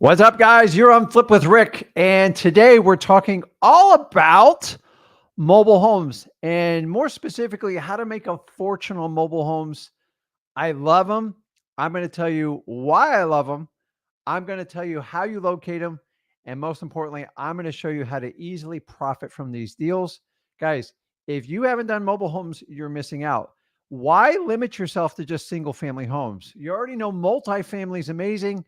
What's up, guys? You're on Flip with Rick, and today we're talking all about mobile homes and more specifically, how to make a fortune on mobile homes. I love them. I'm going to tell you why I love them. I'm going to tell you how you locate them. And most importantly, I'm going to show you how to easily profit from these deals. Guys, if you haven't done mobile homes, you're missing out. Why limit yourself to just single family homes? You already know multifamily is amazing.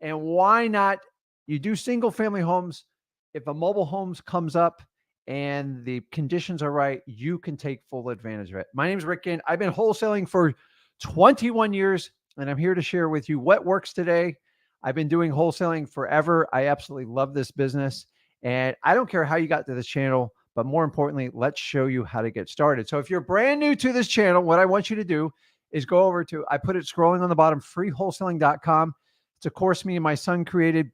And why not? You do single family homes. If a mobile homes comes up and the conditions are right, you can take full advantage of it. My name is Rick Ginn. I've been wholesaling for 21 years, and I'm here to share with you what works today. I've been doing wholesaling forever. I absolutely love this business. And I don't care how you got to this channel, but more importantly, let's show you how to get started. So if you're brand new to this channel, what I want you to do is go over to, I put it scrolling on the bottom, freewholesaling.com. It's a course me and my son created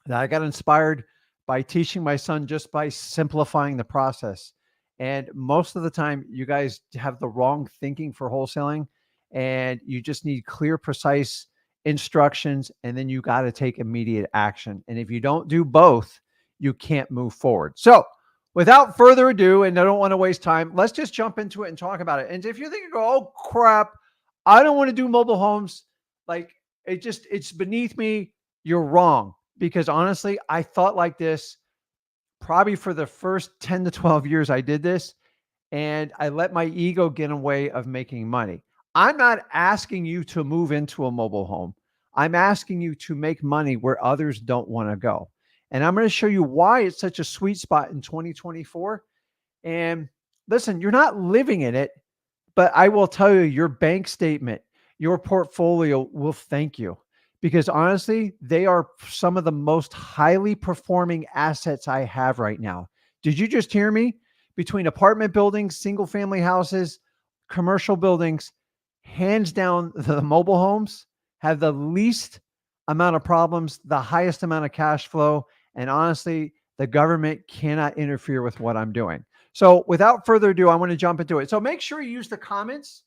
that I got inspired by teaching my son just by simplifying the process. And most of the time, you guys have the wrong thinking for wholesaling, and you just need clear, precise instructions, and then you got to take immediate action. And if you don't do both, you can't move forward. So without further ado, and I don't want to waste time, let's just jump into it and talk about it. And if you think you go, oh crap, I don't want to do mobile homes, like it's beneath me, you're wrong. Because honestly, I thought like this probably for the first 10 to 12 years I did this, and I let my ego get in the way of making money. I'm not asking you to move into a mobile home. I'm asking you to make money where others don't want to go. And I'm going to show you why it's such a sweet spot in 2024. And listen, you're not living in it, but I will tell you, your bank statement, your portfolio will thank you. Because honestly, they are some of the most highly performing assets I have right now. Did you just hear me? Between apartment buildings, single family houses, commercial buildings, hands down, the mobile homes have the least amount of problems, the highest amount of cash flow. And honestly, the government cannot interfere with what I'm doing. So without further ado, I want to jump into it. So make sure you use the comments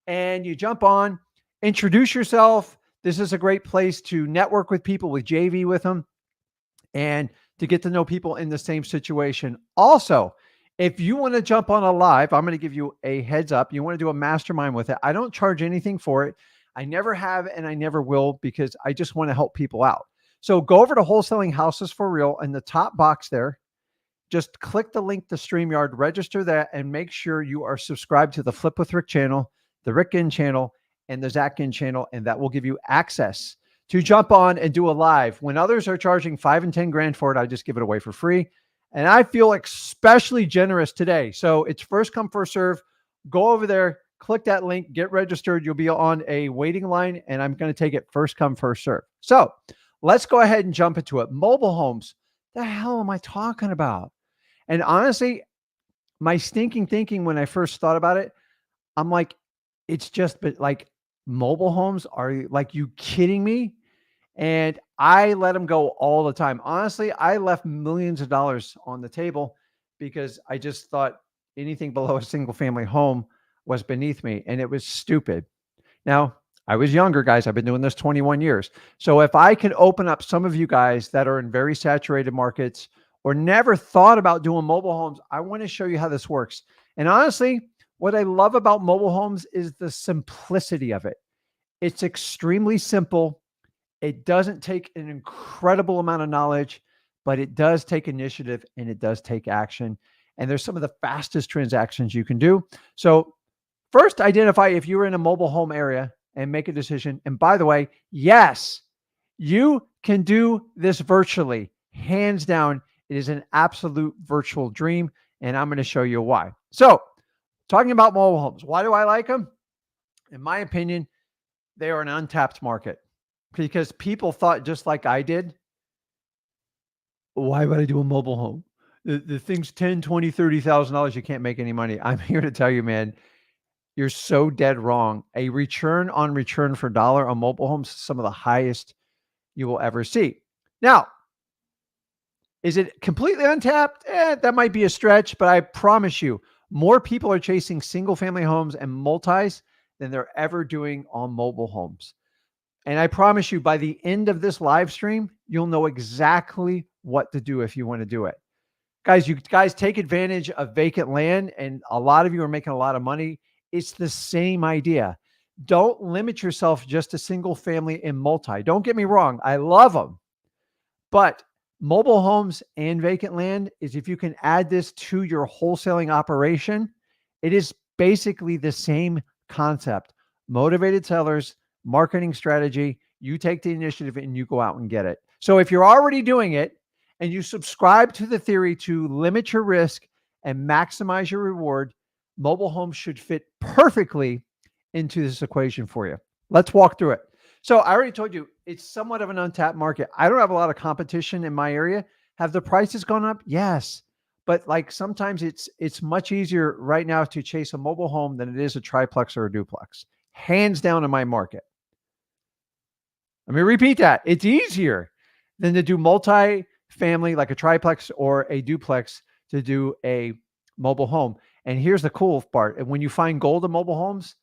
and you jump on, introduce yourself. This is a great place to network with people, with JV with them, and to get to know people in the same situation. Also, if you want to jump on a live, I'm going to give you a heads up. You want to do a mastermind with it. I don't charge anything for it. I never have, and I never will, because I just want to help people out. So go over to Wholesaling Houses for Real in the top box there. Just click the link to StreamYard, register that, and make sure you are subscribed to the Flip with Rick channel, the Rick Ginn channel, and the Zach Ginn channel, and that will give you access to jump on and do a live. When others are charging 5 and 10 grand for it, I just give it away for free. And I feel especially generous today. So it's first come, first serve. Go over there, click that link, get registered. You'll be on a waiting line, and I'm going to take it first come, first serve. So let's go ahead and jump into it. Mobile homes. The hell am I talking about? And honestly, my stinking thinking when I first thought about it, I'm like, it's just, but like, mobile homes, are like, you kidding me? And I let them go all the time. Honestly, I left millions of dollars on the table because I just thought anything below a single family home was beneath me, and it was stupid. Now, I was younger, guys. I've been doing this 21 years. So if I can open up some of you guys that are in very saturated markets or never thought about doing mobile homes, I want to show you how this works. And honestly, what I love about mobile homes is the simplicity of it. It's extremely simple. It doesn't take an incredible amount of knowledge, but it does take initiative and it does take action. And there's some of the fastest transactions you can do. So first, identify if you're in a mobile home area and make a decision. And by the way, yes, you can do this virtually. Hands down, it is an absolute virtual dream. And I'm going to show you why. So talking about mobile homes, why do I like them? In my opinion, they are an untapped market because people thought just like I did, why would I do a mobile home? The thing's $10,000, $20,000, $30,000. You can't make any money. I'm here to tell you, man, you're so dead wrong. A return on return for dollar on mobile homes is some of the highest you will ever see. Now, is it completely untapped? That might be a stretch, but I promise you, more people are chasing single family homes and multis than they're ever doing on mobile homes. And I promise you, by the end of this live stream, you'll know exactly what to do if you want to do it. Guys, you guys take advantage of vacant land, and a lot of you are making a lot of money. It's the same idea. Don't limit yourself just to single family and multi. Don't get me wrong, I love them. But mobile homes and vacant land is, if you can add this to your wholesaling operation, it is basically the same concept. Motivated sellers, marketing strategy, you take the initiative and you go out and get it. So if you're already doing it and you subscribe to the theory to limit your risk and maximize your reward, mobile homes should fit perfectly into this equation for you. Let's walk through it. So I already told you it's somewhat of an untapped market. I don't have a lot of competition in my area. Have the prices gone up? Yes. But like sometimes it's much easier right now to chase a mobile home than it is a triplex or a duplex. Hands down in my market. Let me repeat that. It's easier than to do multi-family like a triplex or a duplex to do a mobile home. And here's the cool part. And when you find gold in mobile homes,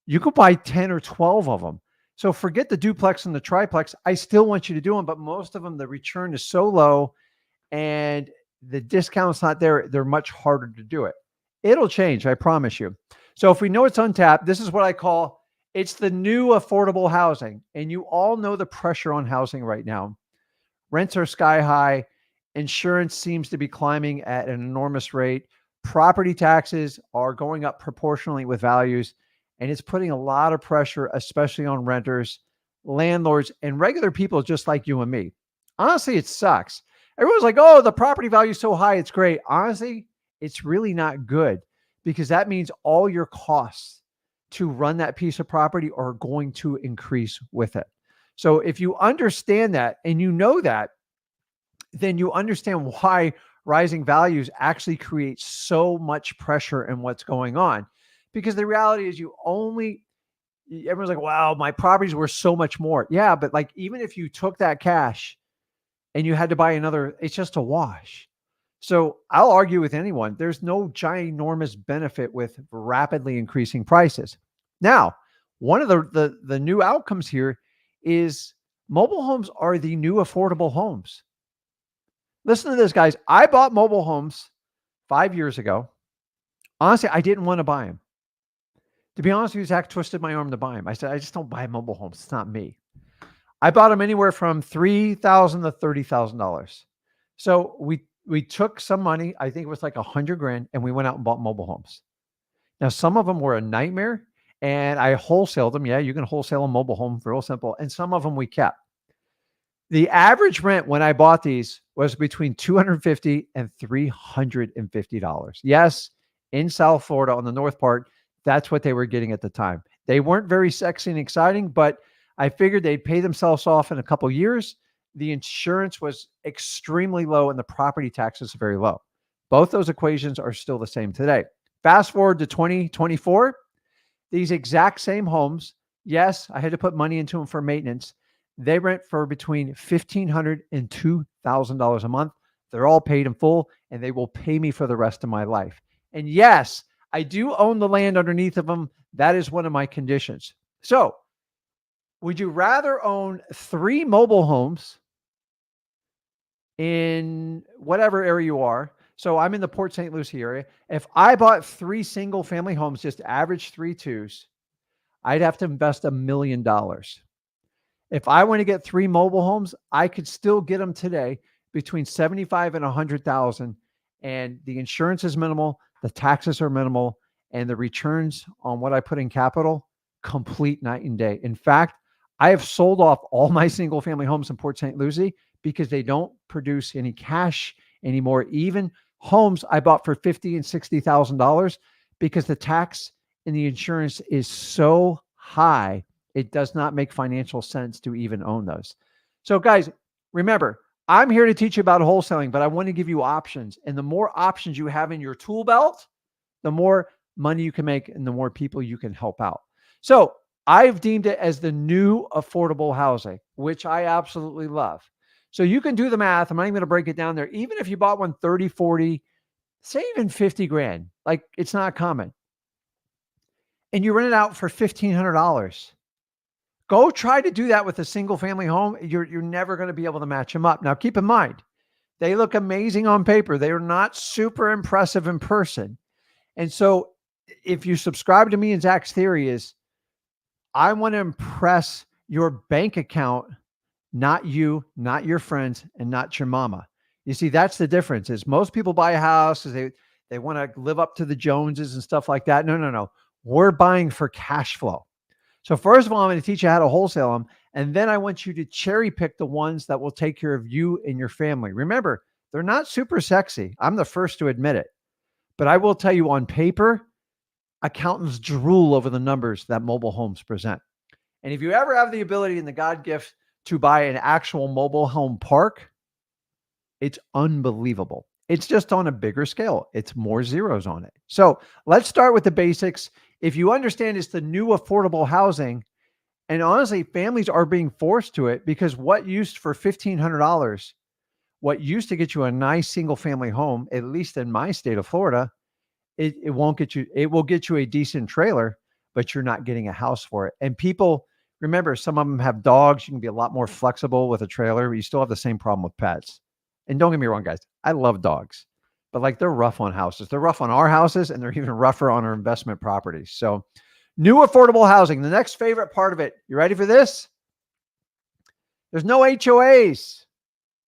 you could buy 10 or 12 of them. So forget the duplex and the triplex. I still want you to do them, but most of them, the return is so low and the discount's not there. They're much harder to do it. It'll change, I promise you. So if we know it's untapped, this is what I call, it's the new affordable housing. And you all know the pressure on housing right now. Rents are sky high. Insurance seems to be climbing at an enormous rate. Property taxes are going up proportionally with values. And it's putting a lot of pressure, especially on renters, landlords, and regular people just like you and me. Honestly, it sucks. Everyone's like, oh, the property value is so high. It's great. Honestly, it's really not good because that means all your costs to run that piece of property are going to increase with it. So if you understand that and you know that, then you understand why rising values actually create so much pressure in what's going on. Because the reality is everyone's like, wow, my properties were so much more. Yeah, but like even if you took that cash and you had to buy another, it's just a wash. So I'll argue with anyone, there's no ginormous benefit with rapidly increasing prices. Now, one of the new outcomes here is mobile homes are the new affordable homes. Listen to this, guys. I bought mobile homes 5 years ago. Honestly, I didn't want to buy them. To be honest with you, Zach twisted my arm to buy them. I said, I just don't buy mobile homes. It's not me. I bought them anywhere from $3,000 to $30,000. So we took some money. I think it was like $100,000, and we went out and bought mobile homes. Now, some of them were a nightmare, and I wholesaled them. Yeah, you can wholesale a mobile home, real simple. And some of them we kept. The average rent when I bought these was between $250 and $350. Yes, in South Florida on the north part, that's what they were getting at the time. They weren't very sexy and exciting, but I figured they'd pay themselves off in a couple of years. The insurance was extremely low and the property taxes are very low. Both those equations are still the same today. Fast forward to 2024, these exact same homes, yes, I had to put money into them for maintenance. They rent for between $1,500 and $2,000 a month. They're all paid in full, and they will pay me for the rest of my life. And yes, I do own the land underneath of them. That is one of my conditions. So would you rather own 3 mobile homes in whatever area you are? So I'm in the Port St. Lucie area. If I bought 3 single family homes, just average 3 twos, I'd have to invest $1 million. If I want to get 3 mobile homes, I could still get them today between 75 and 100,000, and the insurance is minimal, the taxes are minimal, and the returns on what I put in capital, complete night and day. In fact, I have sold off all my single family homes in Port St. Lucie because they don't produce any cash anymore. Even homes I bought for $50,000 and $60,000 because the tax and the insurance is so high, it does not make financial sense to even own those. So guys, remember, I'm here to teach you about wholesaling, but I want to give you options. And the more options you have in your tool belt, the more money you can make and the more people you can help out. So I've deemed it as the new affordable housing, which I absolutely love. So you can do the math. I'm not even going to break it down there. Even if you bought one 30, 40, say even 50 grand, like it's not common, and you rent it out for $1,500, Go try to do that with a single family home. You're never going to be able to match them up. Now, keep in mind, they look amazing on paper. They are not super impressive in person. And so if you subscribe to me and Zach's theory is, I want to impress your bank account, not you, not your friends, and not your mama. You see, that's the difference is most people buy a house because they want to live up to the Joneses and stuff like that. No, no, no. We're buying for cash flow. So first of all, I'm going to teach you how to wholesale them. And then I want you to cherry pick the ones that will take care of you and your family. Remember, they're not super sexy. I'm the first to admit it. But I will tell you on paper, accountants drool over the numbers that mobile homes present. And if you ever have the ability and the God gift to buy an actual mobile home park, it's unbelievable. It's just on a bigger scale. It's more zeros on it. So let's start with the basics. If you understand it's the new affordable housing, and honestly, families are being forced to it because what used for $1,500, what used to get you a nice single family home, at least in my state of Florida, it won't get you, it will get you a decent trailer, but you're not getting a house for it. And people, remember, some of them have dogs. You can be a lot more flexible with a trailer, but you still have the same problem with pets. And don't get me wrong, guys, I love dogs, but like they're rough on houses. They're rough on our houses and they're even rougher on our investment properties. So new affordable housing, the next favorite part of it. You ready for this? There's no HOAs.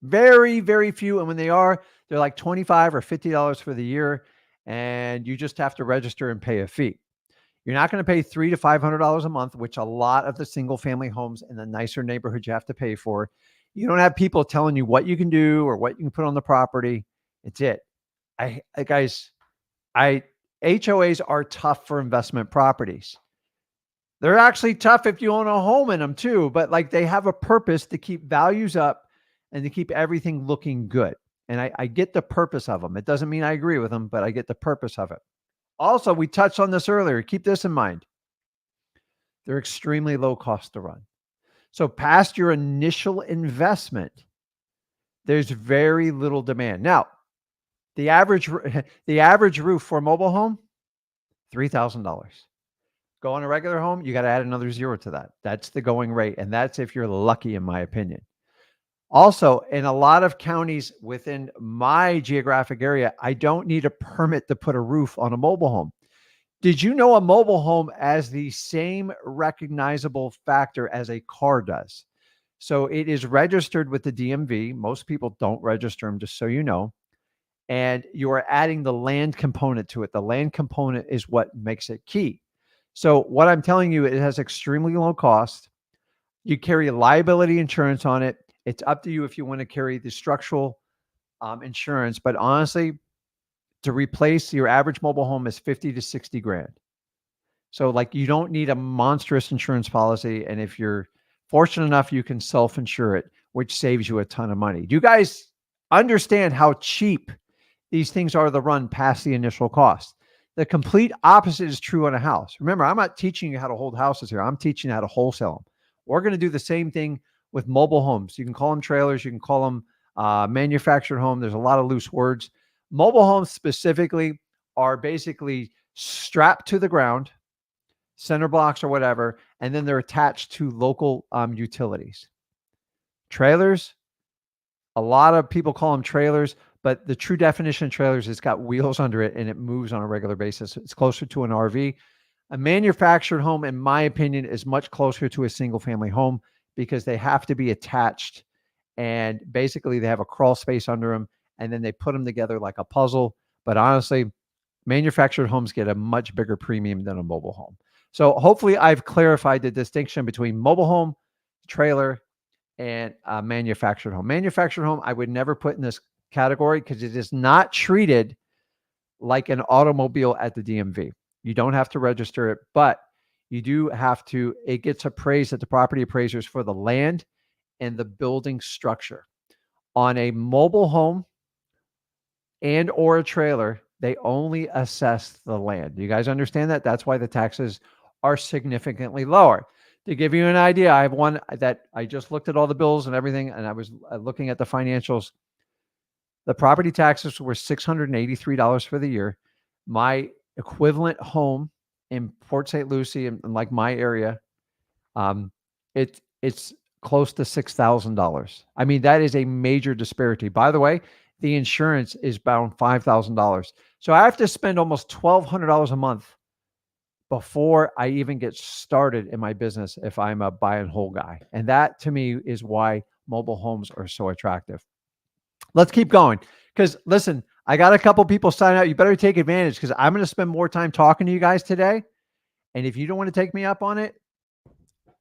Very, very few. And when they are, they're like $25 or $50 for the year. And you just have to register and pay a fee. You're not going to pay $300 to $500 a month, which a lot of the single family homes in the nicer neighborhoods you have to pay for. You don't have people telling you what you can do or what you can put on the property. It's it. Guys, HOAs are tough for investment properties. They're actually tough if you own a home in them too, but like they have a purpose to keep values up and to keep everything looking good. And I get the purpose of them. It doesn't mean I agree with them, but I get the purpose of it. Also, we touched on this earlier. Keep this in mind. They're extremely low cost to run. So past your initial investment, there's very little demand. Now, the average roof for a mobile home, $3,000. Go on a regular home, you got to add another zero to that. That's the going rate. And that's if you're lucky, in my opinion. Also, in a lot of counties within my geographic area, I don't need a permit to put a roof on a mobile home. Did you know a mobile home has the same recognizable factor as a car does? So it is registered with the DMV. Most people don't register them, just so you know. And you are adding the land component to it. The land component is what makes it key. So what I'm telling you, it has extremely low cost. You carry liability insurance on it. It's up to you if you want to carry the structural insurance. But honestly, to replace your average mobile home is 50 to 60 grand. So like you don't need a monstrous insurance policy. And if you're fortunate enough, you can self-insure it, which saves you a ton of money. Do you guys understand how cheap these things are to run past the initial cost? The complete opposite is true on a house. Remember, I'm not teaching you how to hold houses here. I'm teaching you how to wholesale them. We're going to do the same thing with mobile homes. You can call them trailers. You can call them manufactured home. There's a lot of loose words. Mobile homes specifically are basically strapped to the ground, center blocks or whatever, and then they're attached to local utilities. Trailers, a lot of people call them trailers, but the true definition of trailers is got wheels under it and it moves on a regular basis. It's closer to an RV. A manufactured home, in my opinion, is much closer to a single family home because they have to be attached and basically they have a crawl space under them and then they put them together like a puzzle. But honestly, manufactured homes get a much bigger premium than a mobile home. So hopefully I've clarified the distinction between mobile home, trailer, and manufactured home. Manufactured home, I would never put in this category because it is not treated like an automobile at the DMV. You don't have to register it, but you do have to, it gets appraised at the property appraisers for the land and the building structure. On a mobile home and or a trailer, they only assess the land. Do you guys understand that? That's why the taxes are significantly lower. To give you an idea, I have one that I just looked at all the bills and everything, and I was looking at the financials. The property taxes were $683 for the year. My equivalent home in Port St. Lucie and like my area, It's close to $6,000. I mean, that is a major disparity. By the way, the insurance is bound $5,000. So I have to spend almost $1,200 a month before I even get started in my business if I'm a buy and hold guy. And that to me is why mobile homes are so attractive. Let's keep going. Because listen, I got a couple people sign up. You better take advantage because I'm going to spend more time talking to you guys today. And if you don't want to take me up on it,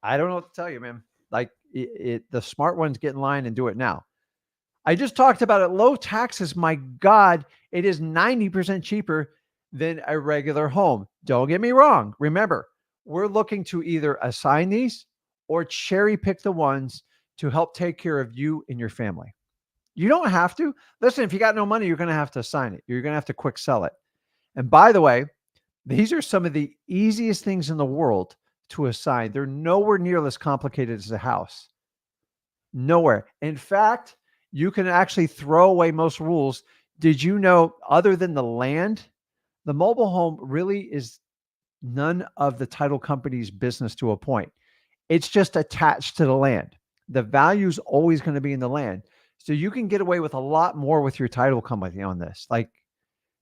I don't know what to tell you, man. Like the smart ones get in line and do it now. I just talked about it. Low taxes. My God, it is 90% cheaper than a regular home. Don't get me wrong. Remember, we're looking to either assign these or cherry pick the ones to help take care of you and your family. You don't have to. Listen, if you got no money, you're going to have to assign it. You're going to have to quick sell it. And by the way, these are some of the easiest things in the world to assign. They're nowhere near as complicated as a house. Nowhere. In fact, you can actually throw away most rules. Did you know, other than the land, the mobile home really is none of the title company's business to a point. It's just attached to the land. The value is always going to be in the land. So you can get away with a lot more with your title company on this. Like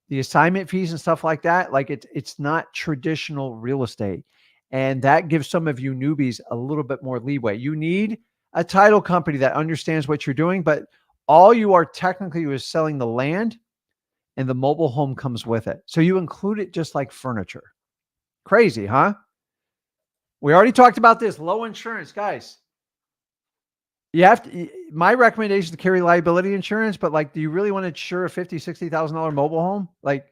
the assignment fees and stuff like that, like it's not traditional real estate. And that gives some of you newbies a little bit more leeway. You need a title company that understands what you're doing, but all you are technically is selling the land and the mobile home comes with it. So you include it just like furniture. Crazy, huh? We already talked about this. Low insurance, guys. You have to, my recommendation is to carry liability insurance, but like, do you really want to insure a $50,000, $60,000 mobile home? Like,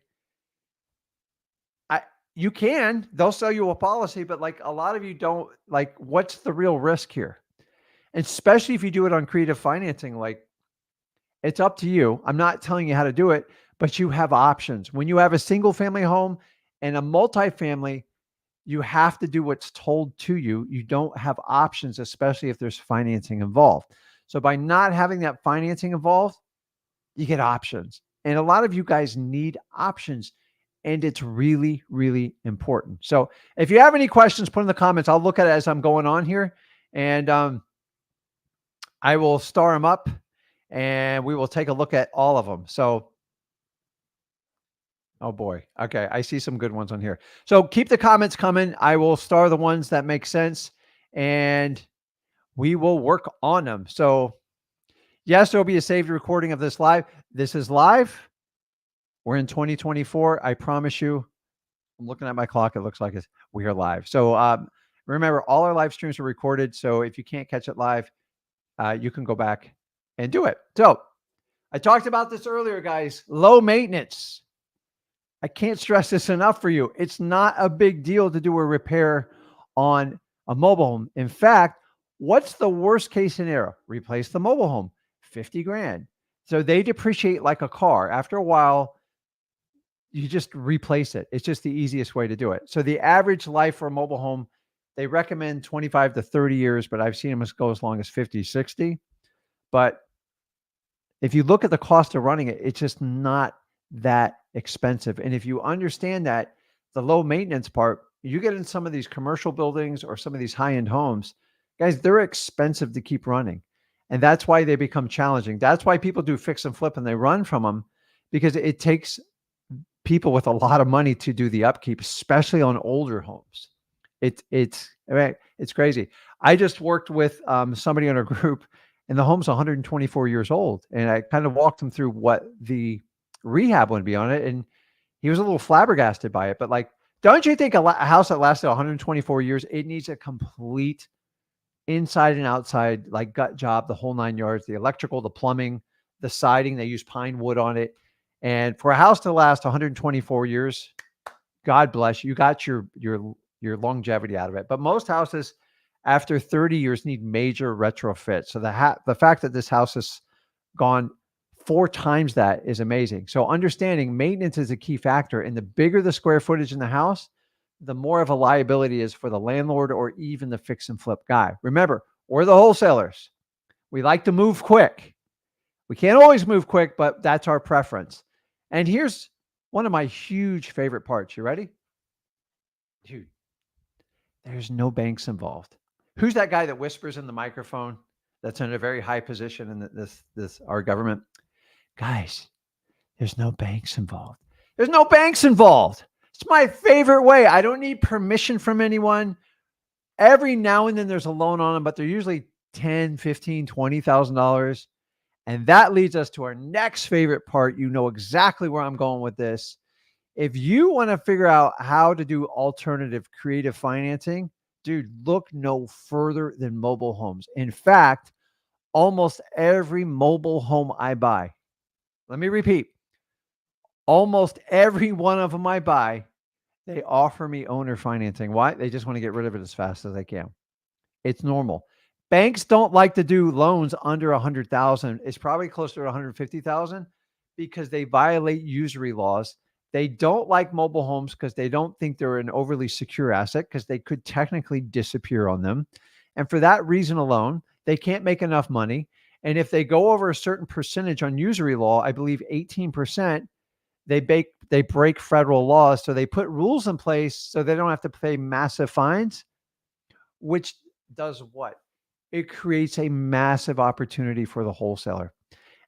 you can, they'll sell you a policy, but like a lot of you don't. Like, what's the real risk here? And especially if you do it on creative financing, like it's up to you. I'm not telling you how to do it, but you have options. When you have a single family home and a multifamily, you have to do what's told to you. You don't have options, especially if there's financing involved. So by not having that financing involved, you get options. And a lot of you guys need options. And it's really, really important. So if you have any questions, put in the comments. I'll look at it as I'm going on here. And I will star them up and we will take a look at all of them. So, oh boy. Okay. I see some good ones on here. So keep the comments coming. I will star the ones that make sense and we will work on them. So yes, there'll be a saved recording of this live. This is live. We're in 2024. I promise you. I'm looking at my clock. It looks like we are live. So remember, all our live streams are recorded. So if you can't catch it live, you can go back and do it. So I talked about this earlier, guys. Low maintenance. I can't stress this enough for you. It's not a big deal to do a repair on a mobile home. In fact, what's the worst case scenario? Replace the mobile home, 50 grand. So they depreciate like a car. After a while, you just replace it. It's just the easiest way to do it. So the average life for a mobile home, they recommend 25 to 30 years, but I've seen them go as long as 50, 60. But if you look at the cost of running it, it's just not that expensive. And if you understand that, the low maintenance part, you get in some of these commercial buildings or some of these high-end homes, guys, they're expensive to keep running. And that's why they become challenging. That's why people do fix and flip and they run from them, because it takes people with a lot of money to do the upkeep, especially on older homes. It's crazy. I just worked with somebody in a group and the home's 124 years old. And I kind of walked him through what the rehab would be on it. And he was a little flabbergasted by it. But like, don't you think a house that lasted 124 years, it needs a complete inside and outside, like gut job, the whole 9 yards, the electrical, the plumbing, the siding, they use pine wood on it. And for a house to last 124 years, God bless you. You got your longevity out of it. But most houses after 30 years need major retrofit. So the fact that this house has gone 4 times that is amazing. So understanding maintenance is a key factor. And the bigger the square footage in the house, the more of a liability is for the landlord or even the fix and flip guy. Remember, we're the wholesalers. We like to move quick. We can't always move quick, but that's our preference. And here's one of my huge favorite parts. You ready? Dude, there's no banks involved. Who's that guy that whispers in the microphone that's in a very high position in this our government? Guys, there's no banks involved. There's no banks involved. It's my favorite way. I don't need permission from anyone. Every now and then there's a loan on them, but they're usually 10, 15, $20,000. And that leads us to our next favorite part. You know exactly where I'm going with this. If you want to figure out how to do alternative creative financing, dude, look no further than mobile homes. In fact, almost every mobile home I buy, let me repeat, almost every one of them I buy, they offer me owner financing. Why? They just want to get rid of it as fast as they can. It's normal. Banks don't like to do loans under 100,000. It's probably closer to 150,000 because they violate usury laws. They don't like mobile homes because they don't think they're an overly secure asset because they could technically disappear on them. And for that reason alone, they can't make enough money. And if they go over a certain percentage on usury law, I believe 18%, they break federal laws. So they put rules in place so they don't have to pay massive fines, which does what? It creates a massive opportunity for the wholesaler.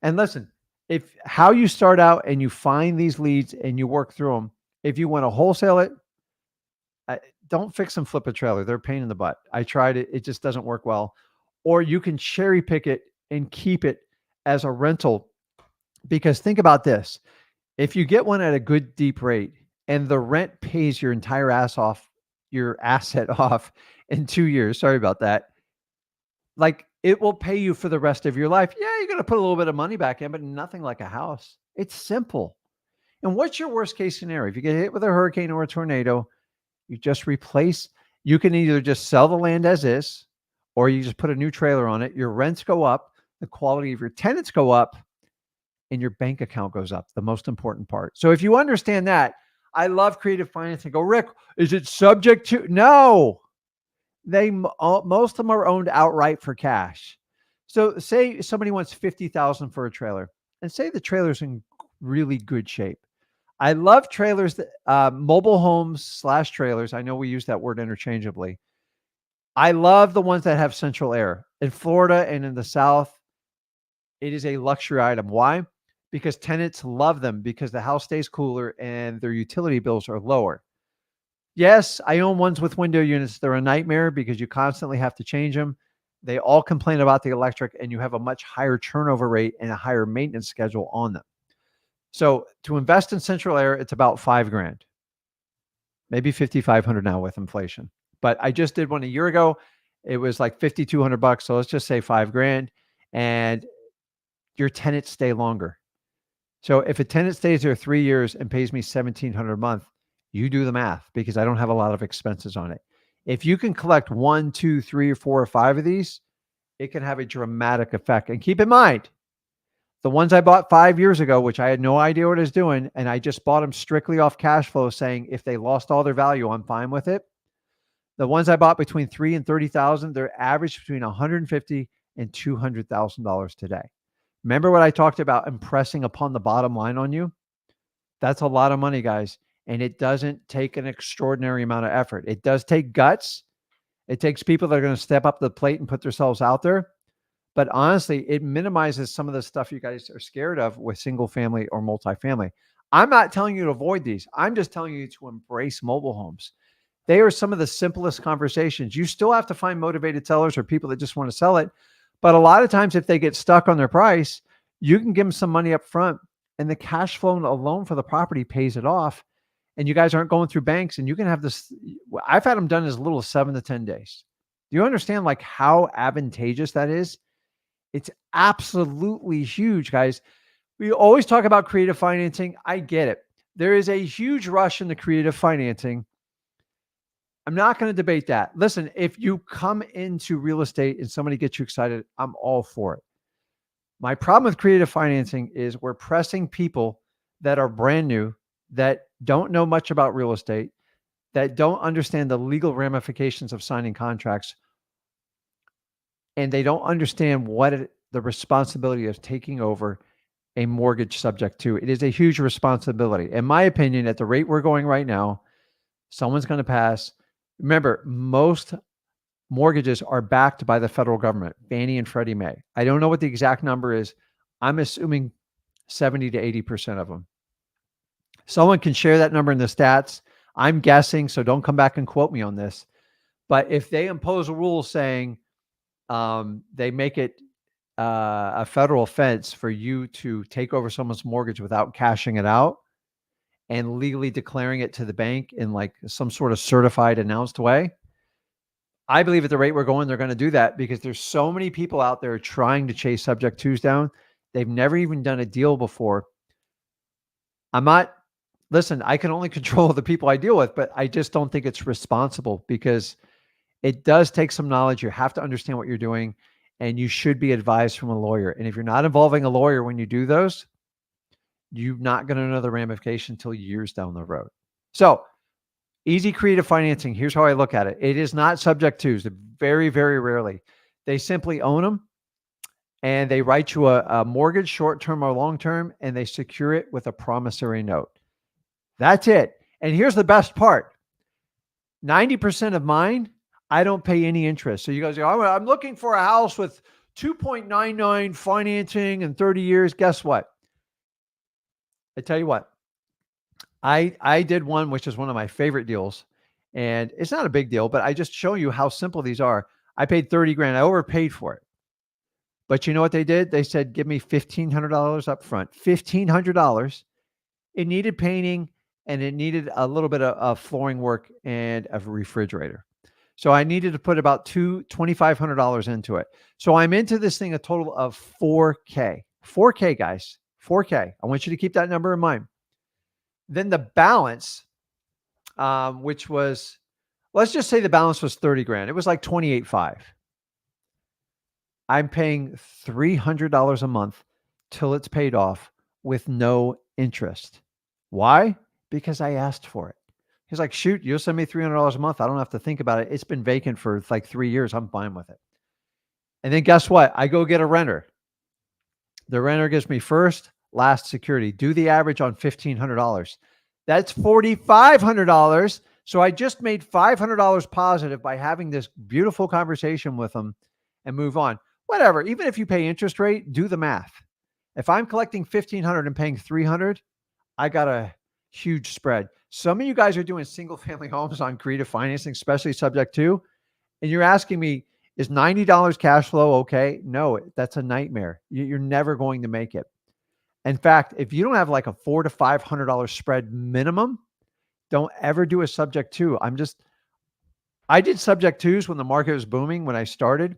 And listen, if how you start out and you find these leads and you work through them, if you want to wholesale it, don't fix and flip a trailer. They're a pain in the butt. I tried it. It just doesn't work well. Or you can cherry pick it and keep it as a rental. Because think about this. If you get one at a good deep rate and the rent pays your entire your asset off in 2 years, sorry about that, like it will pay you for the rest of your life. Yeah, you're going to put a little bit of money back in, but nothing like a house. It's simple. And what's your worst case scenario? If you get hit with a hurricane or a tornado, you just replace. You can either just sell the land as is, or you just put a new trailer on it. Your rents go up, the quality of your tenants go up, and your bank account goes up, the most important part. So if you understand that, I love creative financing. Go, Rick, is it subject to? No. Most of them are owned outright for cash. So say somebody wants 50,000 for a trailer, and say the trailer's in really good shape. I love trailers, mobile homes / trailers. I know we use that word interchangeably. I love the ones that have central air. In Florida and in the South, it is a luxury item. Why? Because tenants love them because the house stays cooler and their utility bills are lower. Yes, I own ones with window units. They're a nightmare because you constantly have to change them. They all complain about the electric, and you have a much higher turnover rate and a higher maintenance schedule on them. So to invest in central air, it's about $5,000, maybe $5,500 now with inflation. But I just did one a year ago. It was like $5,200. So let's just say $5,000, and your tenants stay longer. So if a tenant stays there 3 years and pays me $1,700 a month, you do the math because I don't have a lot of expenses on it. If you can collect 1, 2, 3, or 4, or 5 of these, it can have a dramatic effect. And keep in mind, the ones I bought 5 years ago, which I had no idea what I was doing, and I just bought them strictly off cash flow, saying if they lost all their value, I'm fine with it. The ones I bought between $3,000 and $30,000, they're averaged between $150,000 and $200,000 today. Remember what I talked about impressing upon the bottom line on you? That's a lot of money, guys. And it doesn't take an extraordinary amount of effort. It does take guts. It takes people that are going to step up to the plate and put themselves out there. But honestly, it minimizes some of the stuff you guys are scared of with single family or multifamily. I'm not telling you to avoid these. I'm just telling you to embrace mobile homes. They are some of the simplest conversations. You still have to find motivated sellers or people that just want to sell it. But a lot of times, if they get stuck on their price, you can give them some money up front, and the cash flow alone for the property pays it off. And you guys aren't going through banks, and you can have this. I've had them done as little as 7 to 10 days. Do you understand like how advantageous that is? It's absolutely huge, guys. We always talk about creative financing. I get it. There is a huge rush in the creative financing. I'm not going to debate that. Listen, if you come into real estate and somebody gets you excited, I'm all for it. My problem with creative financing is we're pressing people that are brand new, that don't know much about real estate, that don't understand the legal ramifications of signing contracts, and they don't understand what the responsibility of taking over a mortgage subject to. It is a huge responsibility. In my opinion, at the rate we're going right now, someone's going to pass. Remember, most mortgages are backed by the federal government, Fannie and Freddie Mae. I don't know what the exact number is. I'm assuming 70 to 80% of them. Someone can share that number in the stats. I'm guessing, so don't come back and quote me on this. But if they impose a rule saying they make it a federal offense for you to take over someone's mortgage without cashing it out and legally declaring it to the bank in like some sort of certified announced way, I believe at the rate we're going, they're going to do that because there's so many people out there trying to chase subject twos down. They've never even done a deal before. Listen, I can only control the people I deal with, but I just don't think it's responsible because it does take some knowledge. You have to understand what you're doing, and you should be advised from a lawyer. And if you're not involving a lawyer when you do those, you're not going to know the ramification until years down the road. So easy creative financing. Here's how I look at it. It is not subject twos. Very, very rarely. They simply own them and they write you a mortgage, short-term or long-term, and they secure it with a promissory note. That's it. And here's the best part. 90% of mine, I don't pay any interest. So you guys go, I'm looking for a house with 2.99 financing and 30 years. Guess what? I tell you what, I did one, which is one of my favorite deals, and it's not a big deal, but I just show you how simple these are. I paid 30 grand. I overpaid for it. But you know what they did? They said, give me $1,500 up front, $1,500. It needed painting and it needed a little bit of flooring work and a refrigerator. So I needed to put about $2,500 into it. So I'm into this thing a total of $4K. $4K, guys. $4K. I want you to keep that number in mind. Then the balance, which was, let's just say the balance was 30 grand. It was like 28.5. I'm paying $300 a month till it's paid off with no interest. Why? Because I asked for it. He's like, shoot, you'll send me $300 a month. I don't have to think about it. It's been vacant for like 3 years. I'm fine with it. And then guess what? I go get a renter. The renter gives me first, last security. Do the average on $1,500. That's $4,500. So I just made $500 positive by having this beautiful conversation with them and move on. Whatever. Even if you pay interest rate, do the math. If I'm collecting $1,500 and paying $300, I got a huge spread. Some of you guys are doing single family homes on creative financing, especially subject to, and you're asking me, is $90 cash flow okay? No, that's a nightmare. You're never going to make it. In fact, if you don't have like a $400 to $500 spread minimum, don't ever do a subject to. I did subject twos when the market was booming when I started.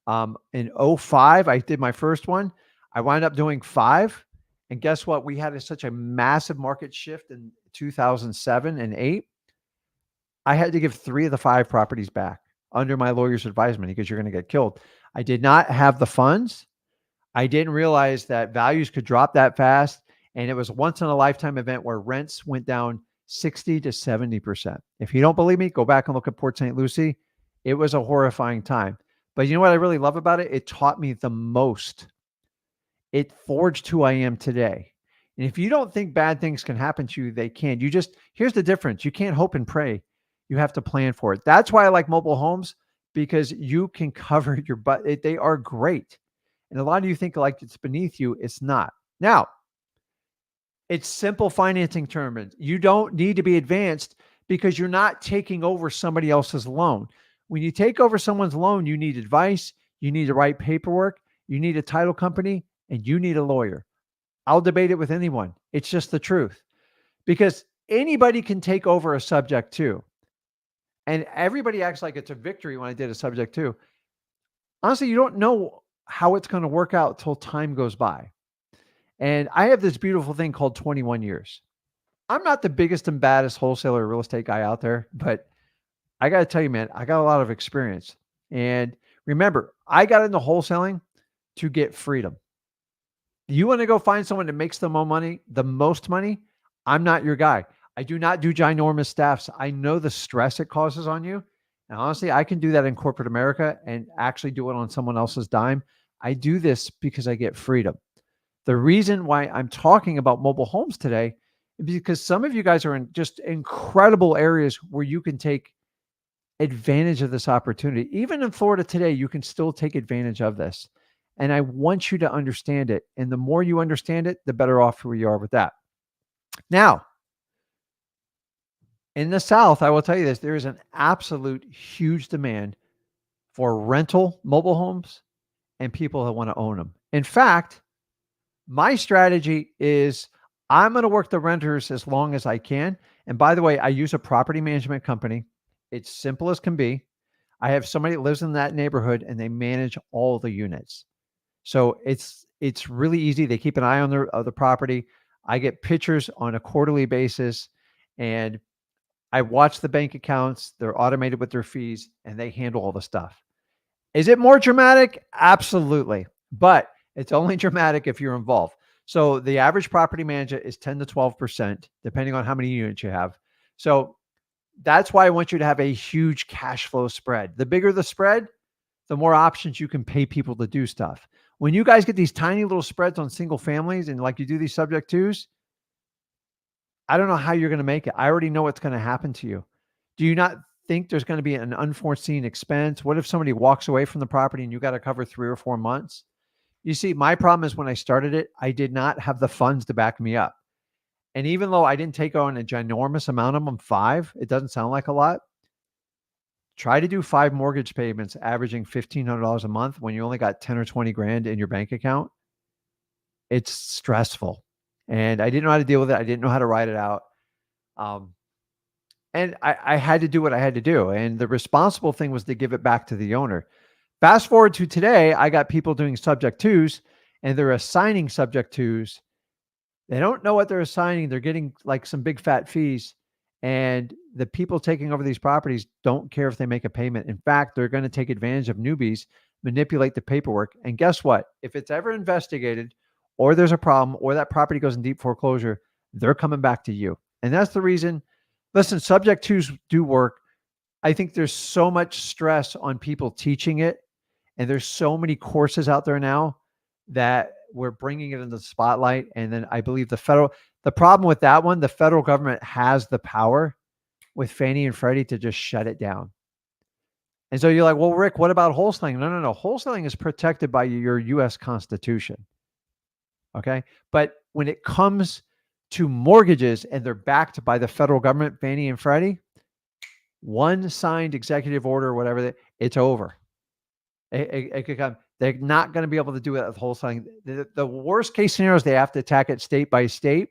In 2005, I did my first one. I wound up doing 5. And guess what? We had such a massive market shift in 2007 and 8. I had to give 3 of the 5 properties back under my lawyer's advisement because you're going to get killed. I did not have the funds. I didn't realize that values could drop that fast. And it was a once in a lifetime event where rents went down 60 to 70%. If you don't believe me, go back and look at Port St. Lucie. It was a horrifying time. But you know what I really love about it? It taught me the most. It forged who I am today. And if you don't think bad things can happen to you, they can. Here's the difference. You can't hope and pray. You have to plan for it. That's why I like mobile homes, because you can cover your butt. They are great. And a lot of you think like it's beneath you. It's not. Now, it's simple financing terms. You don't need to be advanced because you're not taking over somebody else's loan. When you take over someone's loan, you need advice. You need the right paperwork. You need a title company. And you need a lawyer. I'll debate it with anyone. It's just the truth. Because anybody can take over a subject to. And everybody acts like it's a victory when I did a subject to. Honestly, you don't know how it's going to work out till time goes by. And I have this beautiful thing called 21 years. I'm not the biggest and baddest wholesaler real estate guy out there, but I got to tell you, man, I got a lot of experience. And remember, I got into wholesaling to get freedom. You want to go find someone that makes the most money? I'm not your guy. I do not do ginormous staffs. I know the stress it causes on you. And honestly, I can do that in corporate America and actually do it on someone else's dime. I do this because I get freedom. The reason why I'm talking about mobile homes today is because some of you guys are in just incredible areas where you can take advantage of this opportunity. Even in Florida today, you can still take advantage of this. And I want you to understand it. And the more you understand it, the better off we are with that. Now, in the South, I will tell you this, there is an absolute huge demand for rental mobile homes and people that want to own them. In fact, my strategy is I'm going to work the renters as long as I can. And by the way, I use a property management company. It's simple as can be. I have somebody that lives in that neighborhood and they manage all the units. So it's really easy. They keep an eye on the property. I get pictures on a quarterly basis and I watch the bank accounts. They're automated with their fees and they handle all the stuff. Is it more dramatic? Absolutely. But it's only dramatic if you're involved. So the average property manager is 10 to 12%, depending on how many units you have. So that's why I want you to have a huge cash flow spread. The bigger the spread, the more options you can pay people to do stuff. When you guys get these tiny little spreads on single families and like you do these subject twos, I don't know how you're going to make it. I already know what's going to happen to you. Do you not think there's going to be an unforeseen expense? What if somebody walks away from the property and you got to cover 3 or 4 months? You see, my problem is when I started it, I did not have the funds to back me up. And even though I didn't take on a ginormous amount of them, 5, it doesn't sound like a lot. Try to do 5 mortgage payments averaging $1,500 a month when you only got 10 or 20 grand in your bank account. It's stressful. And I didn't know how to deal with it. I didn't know how to write it out. And I had to do what I had to do. And the responsible thing was to give it back to the owner. Fast forward to today, I got people doing subject twos and they're assigning subject twos. They don't know what they're assigning. They're getting like some big fat fees. And the people taking over these properties don't care if they make a payment. In fact, they're going to take advantage of newbies, manipulate the paperwork. And guess what? If it's ever investigated or there's a problem or that property goes in deep foreclosure, they're coming back to you. And that's the reason. Listen, subject twos do work. I think there's so much stress on people teaching it. And there's so many courses out there now that we're bringing it into the spotlight. And then I believe the problem with that one, the federal government has the power with Fannie and Freddie to just shut it down. And so you're like, well, Rick, what about wholesaling? No. Wholesaling is protected by your U.S. Constitution. Okay. But when it comes to mortgages and they're backed by the federal government, Fannie and Freddie, one signed executive order, whatever, it's over. It could come. They're not going to be able to do it with wholesaling. The worst case scenario is they have to attack it state by state.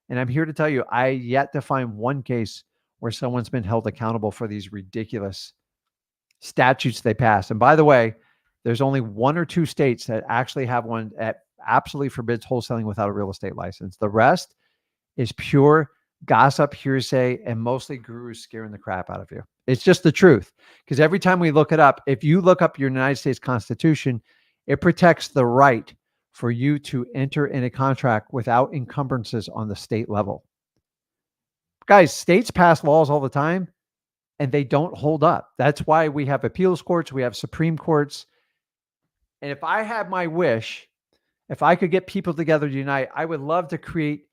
And I'm here to tell you, I yet to find one case where someone's been held accountable for these ridiculous statutes they pass. And by the way, there's only 1 or 2 states that actually have one that absolutely forbids wholesaling without a real estate license. The rest is pure gossip, hearsay, and mostly gurus scaring the crap out of you. It's just the truth. Because every time we look it up, if you look up your United States Constitution, it protects the right for you to enter in a contract without encumbrances on the state level. Guys, states pass laws all the time and they don't hold up. That's why we have appeals courts, we have Supreme Courts. And if I had my wish, if I could get people together to unite, I would love to create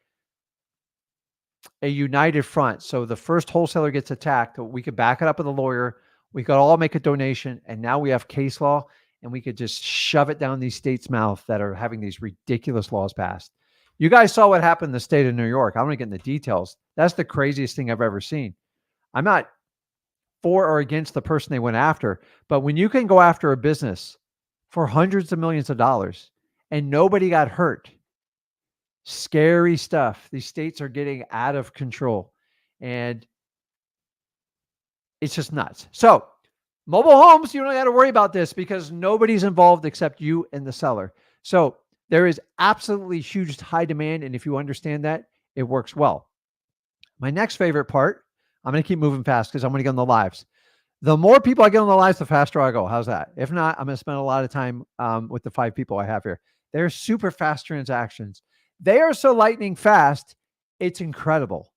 a united front. So the first wholesaler gets attacked, we could back it up with a lawyer. We could all make a donation. And now we have case law and we could just shove it down these states' mouth that are having these ridiculous laws passed. You guys saw what happened in the state of New York. I don't want to get into details. That's the craziest thing I've ever seen. I'm not for or against the person they went after, but when you can go after a business for hundreds of millions of dollars and nobody got hurt, scary stuff. These states are getting out of control and it's just nuts. So mobile homes, you don't got to worry about this because nobody's involved except you and the seller. So there is absolutely huge high demand. And if you understand that, it works well. My next favorite part, I'm going to keep moving fast because I'm going to get on the lives. The more people I get on the lives, the faster I go. How's that? If not, I'm going to spend a lot of time with the 5 people I have here. They're super fast transactions. They are so lightning fast. It's incredible.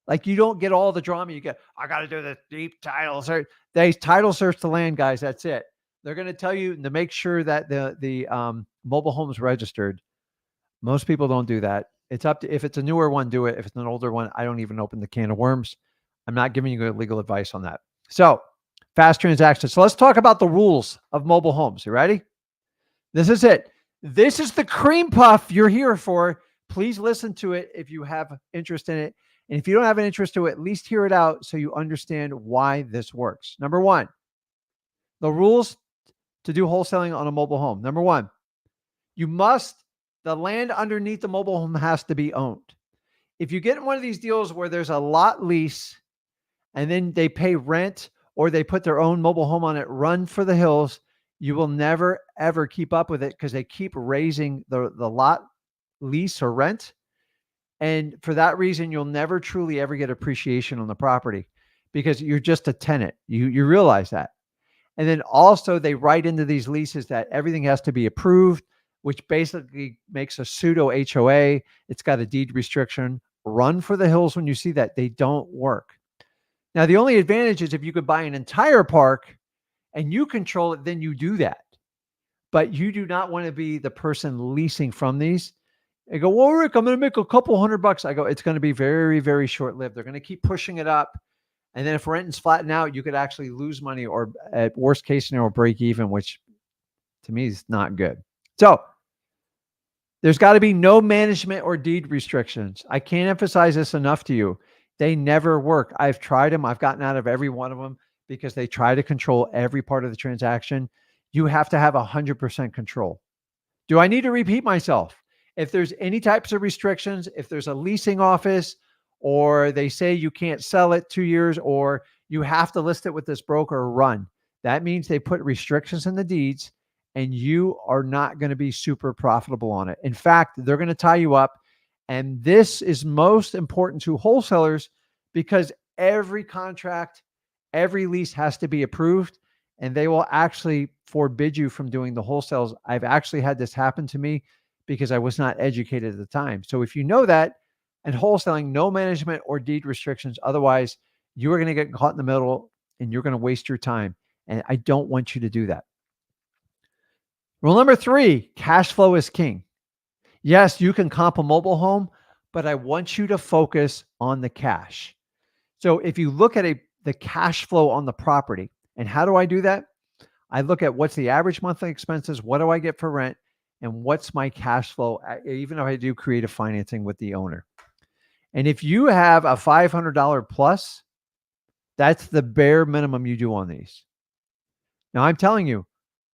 Like you don't get all the drama. You get, I got to do the deep title search. They title search the land, guys. That's it. They're going to tell you to make sure that the mobile home is registered. Most people don't do that. It's up to, if it's a newer one, do it. If it's an older one, I don't even open the can of worms. I'm not giving you good legal advice on that. So fast transactions. So let's talk about the rules of mobile homes. You ready? This is it. This is the cream puff you're here for. Please listen to it if you have interest in it. And if you don't have an interest to it, at least hear it out so you understand why this works. Number one, the rules to do wholesaling on a mobile home. Number one, the land underneath the mobile home has to be owned. If you get in one of these deals where there's a lot lease and then they pay rent or they put their own mobile home on it, run for the hills. You will never, ever keep up with it because they keep raising the lot lease or rent. And for that reason, you'll never truly ever get appreciation on the property because you're just a tenant. You realize that. And then also they write into these leases that everything has to be approved, which basically makes a pseudo HOA. It's got a deed restriction. Run for the hills when you see that. They don't work. Now, the only advantage is if you could buy an entire park and you control it, then you do that. But you do not want to be the person leasing from these. They go, well, Rick, I'm going to make a couple $100. I go, it's going to be very, very short-lived. They're going to keep pushing it up. And then if rent's flatten out, you could actually lose money or at worst case scenario, break even, which to me is not good. So there's got to be no management or deed restrictions. I can't emphasize this enough to you. They never work. I've tried them. I've gotten out of every one of them because they try to control every part of the transaction. You have to have 100% control. Do I need to repeat myself? If there's any types of restrictions, if there's a leasing office, or they say you can't sell it 2 years, or you have to list it with this broker, run. That means they put restrictions in the deeds and you are not going to be super profitable on it. In fact, they're going to tie you up. And this is most important to wholesalers because every contract, every lease has to be approved and they will actually forbid you from doing the wholesales. I've actually had this happen to me because I was not educated at the time. So if you know that, and wholesaling, no management or deed restrictions, otherwise you are going to get caught in the middle and you're going to waste your time. And I don't want you to do that. Rule number 3, cash flow is king. Yes, you can comp a mobile home, but I want you to focus on the cash. So if you look at the cash flow on the property, and how do I do that? I look at what's the average monthly expenses, what do I get for rent, and what's my cash flow, even if I do creative financing with the owner. And if you have a $500 plus, that's the bare minimum you do on these. Now I'm telling you,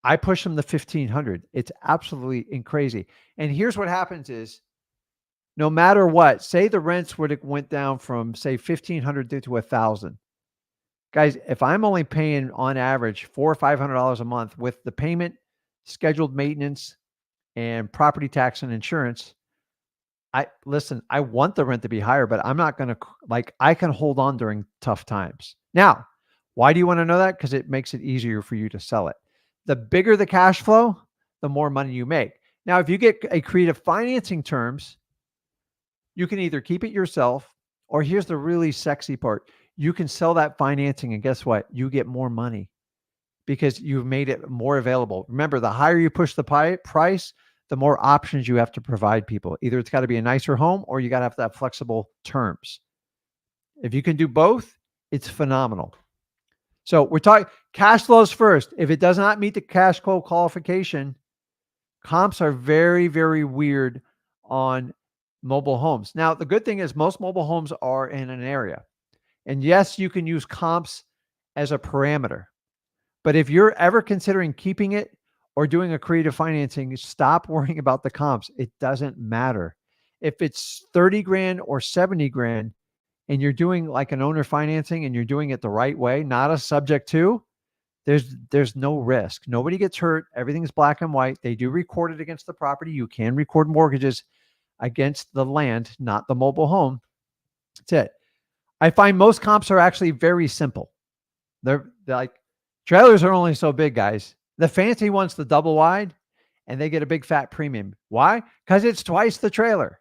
I push them to 1,500. It's absolutely crazy. And here's what happens is, no matter what, say the rents would have went down from say 1,500 to 1,000. Guys, if I'm only paying on average $400 or $500 a month with the payment, scheduled maintenance, and property tax and insurance, I want the rent to be higher, but I'm not going to, I can hold on during tough times. Now, why do you want to know that? Because it makes it easier for you to sell it. The bigger the cash flow, the more money you make. Now, if you get a creative financing terms, you can either keep it yourself, or here's the really sexy part. You can sell that financing and guess what? You get more money because you've made it more available. Remember, the higher you push the price, the more options you have to provide people. Either it's got to be a nicer home or you got to have that flexible terms. If you can do both, it's phenomenal. So we're talking cash flows first. If it does not meet the cash flow qualification, comps are very, very weird on mobile homes. Now, the good thing is most mobile homes are in an area. And yes, you can use comps as a parameter. But if you're ever considering keeping it or doing a creative financing, stop worrying about the comps. It doesn't matter. If it's 30 grand or 70 grand and you're doing like an owner financing and you're doing it the right way, not a subject to, there's no risk. Nobody gets hurt. Everything's black and white. They do record it against the property. You can record mortgages against the land, not the mobile home. That's it. I find most comps are actually very simple. They're like, trailers are only so big, guys. The fancy one's the double wide, and they get a big fat premium. Why? Because it's twice the trailer.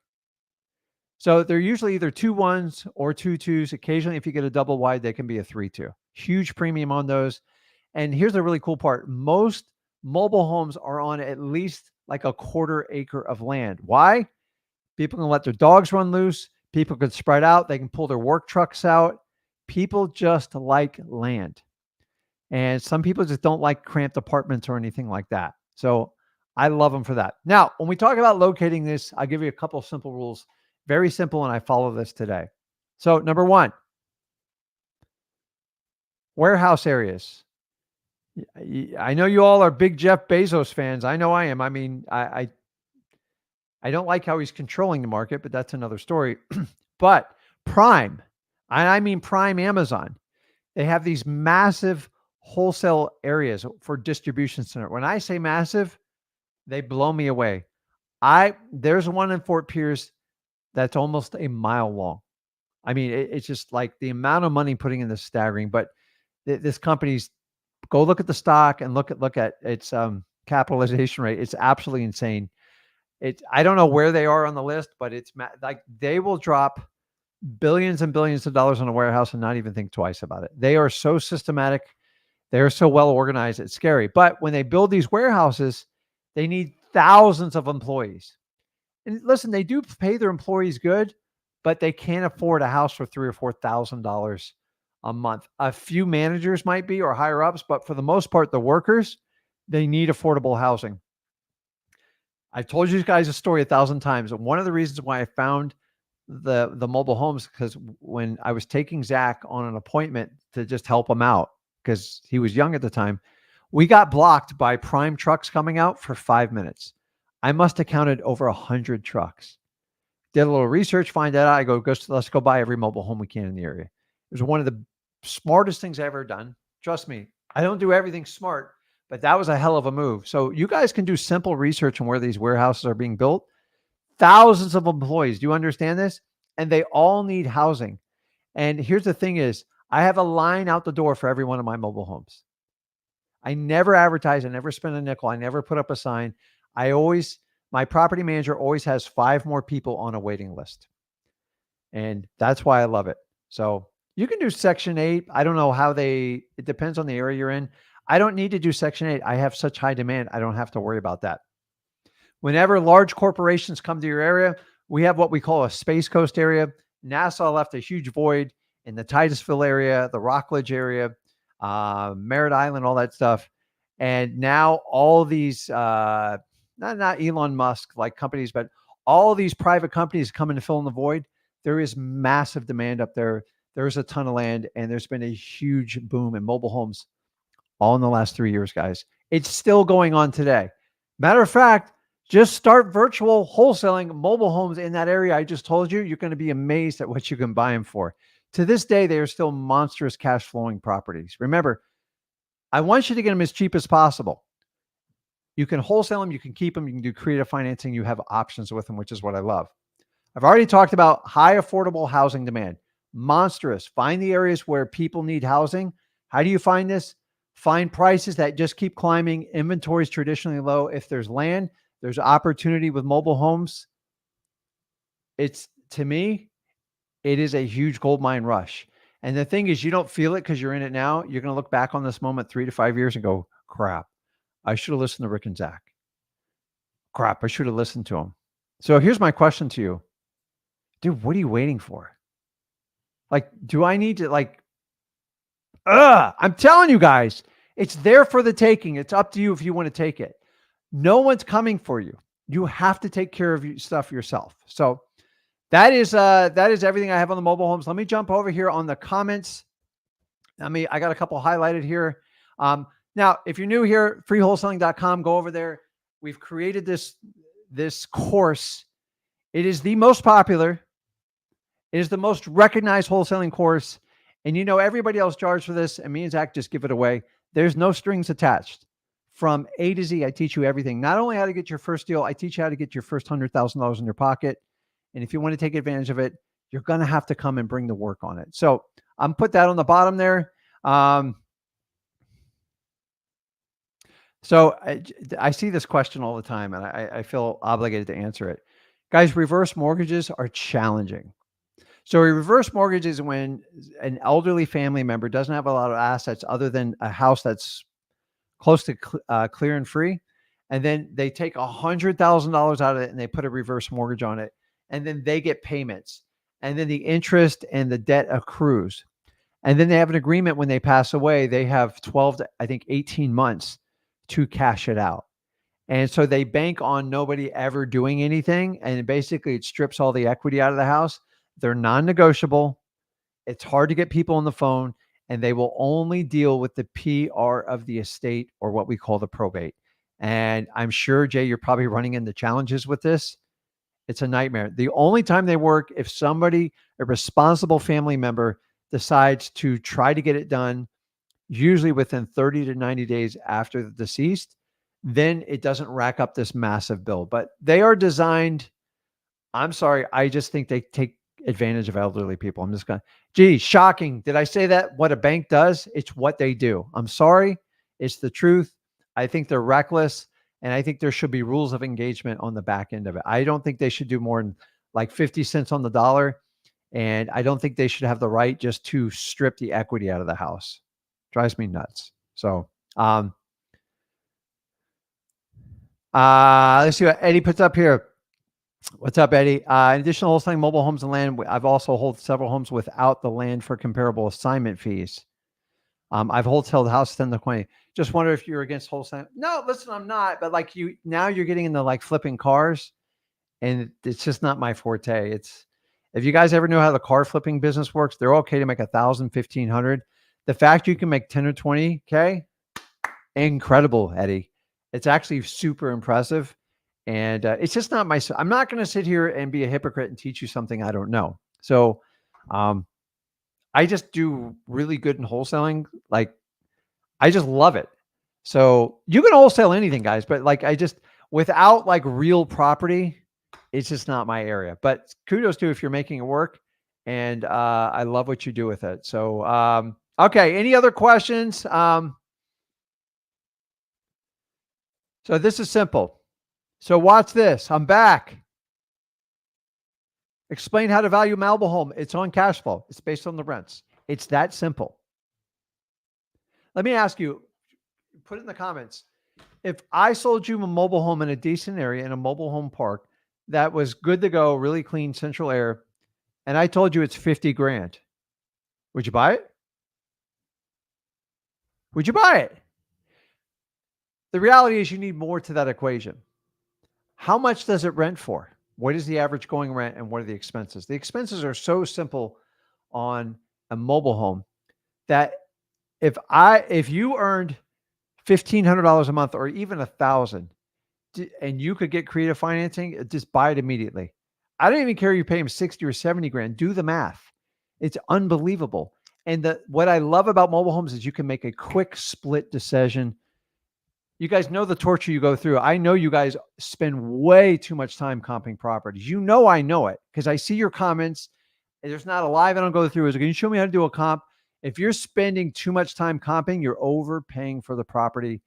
So they're usually either 2 1s or 2 2s. Occasionally, if you get a double wide, they can be a 3 2. Huge premium on those. And here's the really cool part. Most mobile homes are on at least like a 1/4 acre of land. Why? People can let their dogs run loose. People can spread out. They can pull their work trucks out. People just like land. And some people just don't like cramped apartments or anything like that. So I love them for that. Now, when we talk about locating this, I'll give you a couple of simple rules. Very simple, and I follow this today. So number one, warehouse areas. I know you all are big Jeff Bezos fans. I know I am. I mean, I don't like how he's controlling the market, but that's another story. But Prime, and I mean Prime Amazon, they have these massive wholesale areas for distribution center. When I say massive, they blow me away. There's one in Fort Pierce that's almost a mile long. I mean, it's just like the amount of money putting in this staggering. But this company's, go look at the stock and look at its capitalization rate. It's absolutely insane. I don't know where they are on the list, but it's like they will drop billions and billions of dollars on a warehouse and not even think twice about it. They are so systematic. They're so well organized. It's scary. But when they build these warehouses, they need thousands of employees. And listen, they do pay their employees good, but they can't afford a house for $3,000 or $4,000 a month. A few managers might be, or higher ups, but for the most part, the workers, they need affordable housing. I've told you guys a story 1,000 times. And one of the reasons why I found the mobile homes, because when I was taking Zach on an appointment to just help him out, because he was young at the time, we got blocked by Prime trucks coming out for 5 minutes. I must have counted over 100 trucks. Did a little research, find out. I go, let's go buy every mobile home we can in the area. It was one of the smartest things I've ever done. Trust me, I don't do everything smart, but that was a hell of a move. So you guys can do simple research on where these warehouses are being built. Thousands of employees. Do you understand this? And they all need housing. And here's the thing is, I have a line out the door for every one of my mobile homes. I never advertise. I never spend a nickel. I never put up a sign. My property manager always has 5 more people on a waiting list. And that's why I love it. So you can do Section 8. I don't know how it depends on the area you're in. I don't need to do Section 8. I have such high demand. I don't have to worry about that. Whenever large corporations come to your area, we have what we call a Space Coast area. NASA left a huge void in the Titusville area, the Rockledge area, Merritt Island, all that stuff. And now all these, not Elon Musk like companies, but all these private companies coming to fill in the void. There is massive demand up there. There's a ton of land, and there's been a huge boom in mobile homes all in the last 3 years, guys. It's still going on today. Matter of fact, just start virtual wholesaling mobile homes in that area I just told you. You're going to be amazed at what you can buy them for. To this day, they are still monstrous cash flowing properties. Remember, I want you to get them as cheap as possible. You can wholesale them, you can keep them, you can do creative financing, you have options with them, which is what I love. I've already talked about high affordable housing demand. Monstrous. Find the areas where people need housing. How do you find this? Find prices that just keep climbing. Inventory is traditionally low. If there's land, there's opportunity with mobile homes. To me, it is a huge gold mine rush. And the thing is, you don't feel it because you're in it now. You're going to look back on this moment 3 to 5 years and go, crap, I should have listened to Rick and Zach. Crap, I should have listened to them. So here's my question to you. Dude, what are you waiting for? Like, do I need to I'm telling you guys, it's there for the taking. It's up to you if you want to take it. No one's coming for you. You have to take care of your stuff yourself. So that is everything I have on the mobile homes. Let me jump over here on the comments. I got a couple highlighted here. Now, if you're new here, freewholesaling.com, go over there. We've created this course. It is the most popular. It is the most recognized wholesaling course. And everybody else charges for this, and me and Zach just give it away. There's no strings attached. From A to Z, I teach you everything. Not only how to get your first deal, I teach you how to get your first $100,000 in your pocket. And if you want to take advantage of it, you're going to have to come and bring the work on it. So I'm put that on the bottom there. So I see this question all the time, and I feel obligated to answer it. Guys, reverse mortgages are challenging. So a reverse mortgage is when an elderly family member doesn't have a lot of assets other than a house that's close to clear and free. And then they take $100,000 out of it and they put a reverse mortgage on it. And then they get payments. And then the interest and the debt accrues. And then they have an agreement when they pass away, they have 12 to, I think, 18 months to cash it out. And so they bank on nobody ever doing anything. And basically, it strips all the equity out of the house. They're non negotiable. It's hard to get people on the phone, and they will only deal with the PR of the estate, or what we call the probate. And I'm sure, Jay, you're probably running into challenges with this. It's a nightmare. The only time they work, if somebody, a responsible family member, decides to try to get it done, usually within 30 to 90 days after the deceased, then it doesn't rack up this massive bill. But they are designed, I'm sorry, I just think they take advantage of elderly people. I'm just going, gee, shocking. Did I say that? What a bank does? It's what they do. I'm sorry. It's the truth. I think they're reckless. And I think there should be rules of engagement on the back end of it. I don't think they should do more than like 50 cents on the dollar. And I don't think they should have the right just to strip the equity out of the house. Drives me nuts. So, let's see what Eddie puts up here. What's up, Eddie? In addition to wholesaling mobile homes and land, I've also held several homes without the land for comparable assignment fees. I've wholesaled houses 10 to 20. Just wonder if you're against wholesaling. No, listen, I'm not. But like now you're getting into like flipping cars, and it's just not my forte. It's, if you guys ever know how the car flipping business works, they're okay to make 1,000, 1,500. The fact you can make 10 or 20K, incredible, Eddie. It's actually super impressive. And it's just not my, I'm not going to sit here and be a hypocrite and teach you something I don't know. So I just do really good in wholesaling. Like, I just love it. So you can wholesale anything, guys, but like, I just, without like real property, it's just not my area. But kudos to if you're making it work. And I love what you do with it. So, okay. Any other questions? So this is simple. So watch this. I'm back. Explain how to value a mobile home. It's on cash flow. It's based on the rents. It's that simple. Let me ask you, put it in the comments. If I sold you a mobile home in a decent area in a mobile home park that was good to go, really clean, central air, and I told you it's 50 grand, would you buy it? Would you buy it? The reality is you need more to that equation. How much does it rent for? What is the average going rent and what are the expenses? The expenses are so simple on a mobile home that if you earned $1,500 a month or even $1,000 and you could get creative financing, just buy it immediately. I don't even care if you pay him 60 or 70 grand. Do the math. It's unbelievable. And what I love about mobile homes is you can make a quick split decision. You guys know the torture you go through. I know you guys spend way too much time comping properties. You know, I know it because I see your comments. There's not a live I don't go through. Is, can you show me how to do a comp? If you're spending too much time comping, you're overpaying for the property.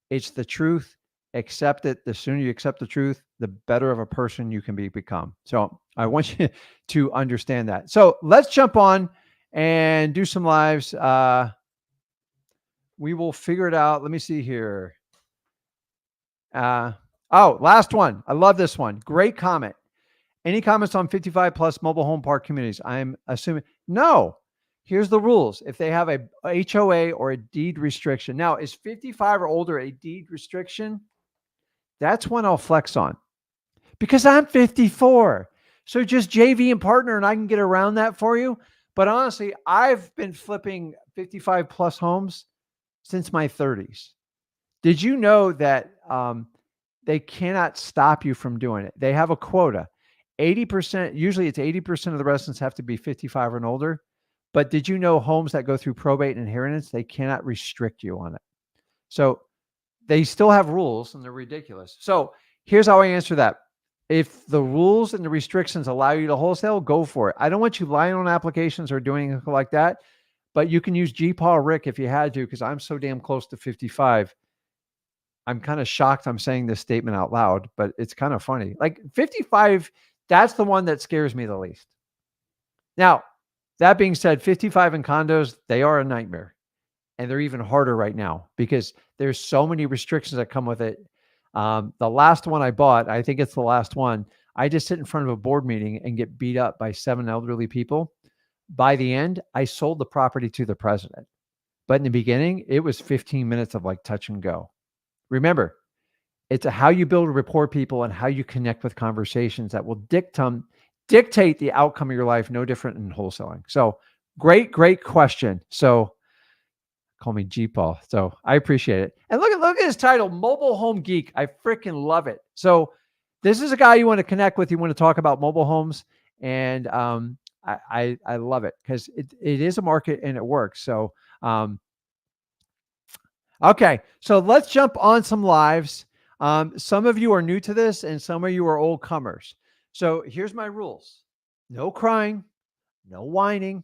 It's the truth. Accept it. The sooner you accept the truth, the better of a person you can become. So I want you to understand that. So let's jump on and do some lives. We will figure it out. Let me see here. Last one. I love this one. Great comment. Any comments on 55 plus mobile home park communities? I'm assuming no. Here's the rules. If they have a HOA or a deed restriction. Now, is 55 or older a deed restriction? That's one I'll flex on because I'm 54. So just JV and partner and I can get around that for you. But honestly, I've been flipping 55 plus homes since my 30s. Did you know that they cannot stop you from doing it? They have a quota. 80%, usually it's 80% of the residents have to be 55 and older. But did you know homes that go through probate and inheritance, they cannot restrict you on it. So they still have rules and they're ridiculous. So here's how I answer that. If the rules and the restrictions allow you to wholesale, go for it. I don't want you lying on applications or doing anything like that, but you can use GPAW Rick if you had to, because I'm so damn close to 55. I'm kind of shocked I'm saying this statement out loud, but it's kind of funny. Like 55, that's the one that scares me the least. Now, that being said, 55 in condos, they are a nightmare. And they're even harder right now because there's so many restrictions that come with it. The last one I bought, I think it's the last one, I just sit in front of a board meeting and get beat up by 7 elderly people. By the end, I sold the property to the president. But in the beginning, it was 15 minutes of like touch and go. Remember, it's how you build rapport people and how you connect with conversations that will dictate the outcome of your life, no different in wholesaling. So great question. So call me G Paul. So I appreciate it. And look at his title, Mobile Home Geek. I freaking love it. So this is a guy you want to connect with. You want to talk about mobile homes. And I love it because it is a market and it works. So okay, so let's jump on some lives. Some of you are new to this and some of you are old comers. So here's my rules. No crying, no whining.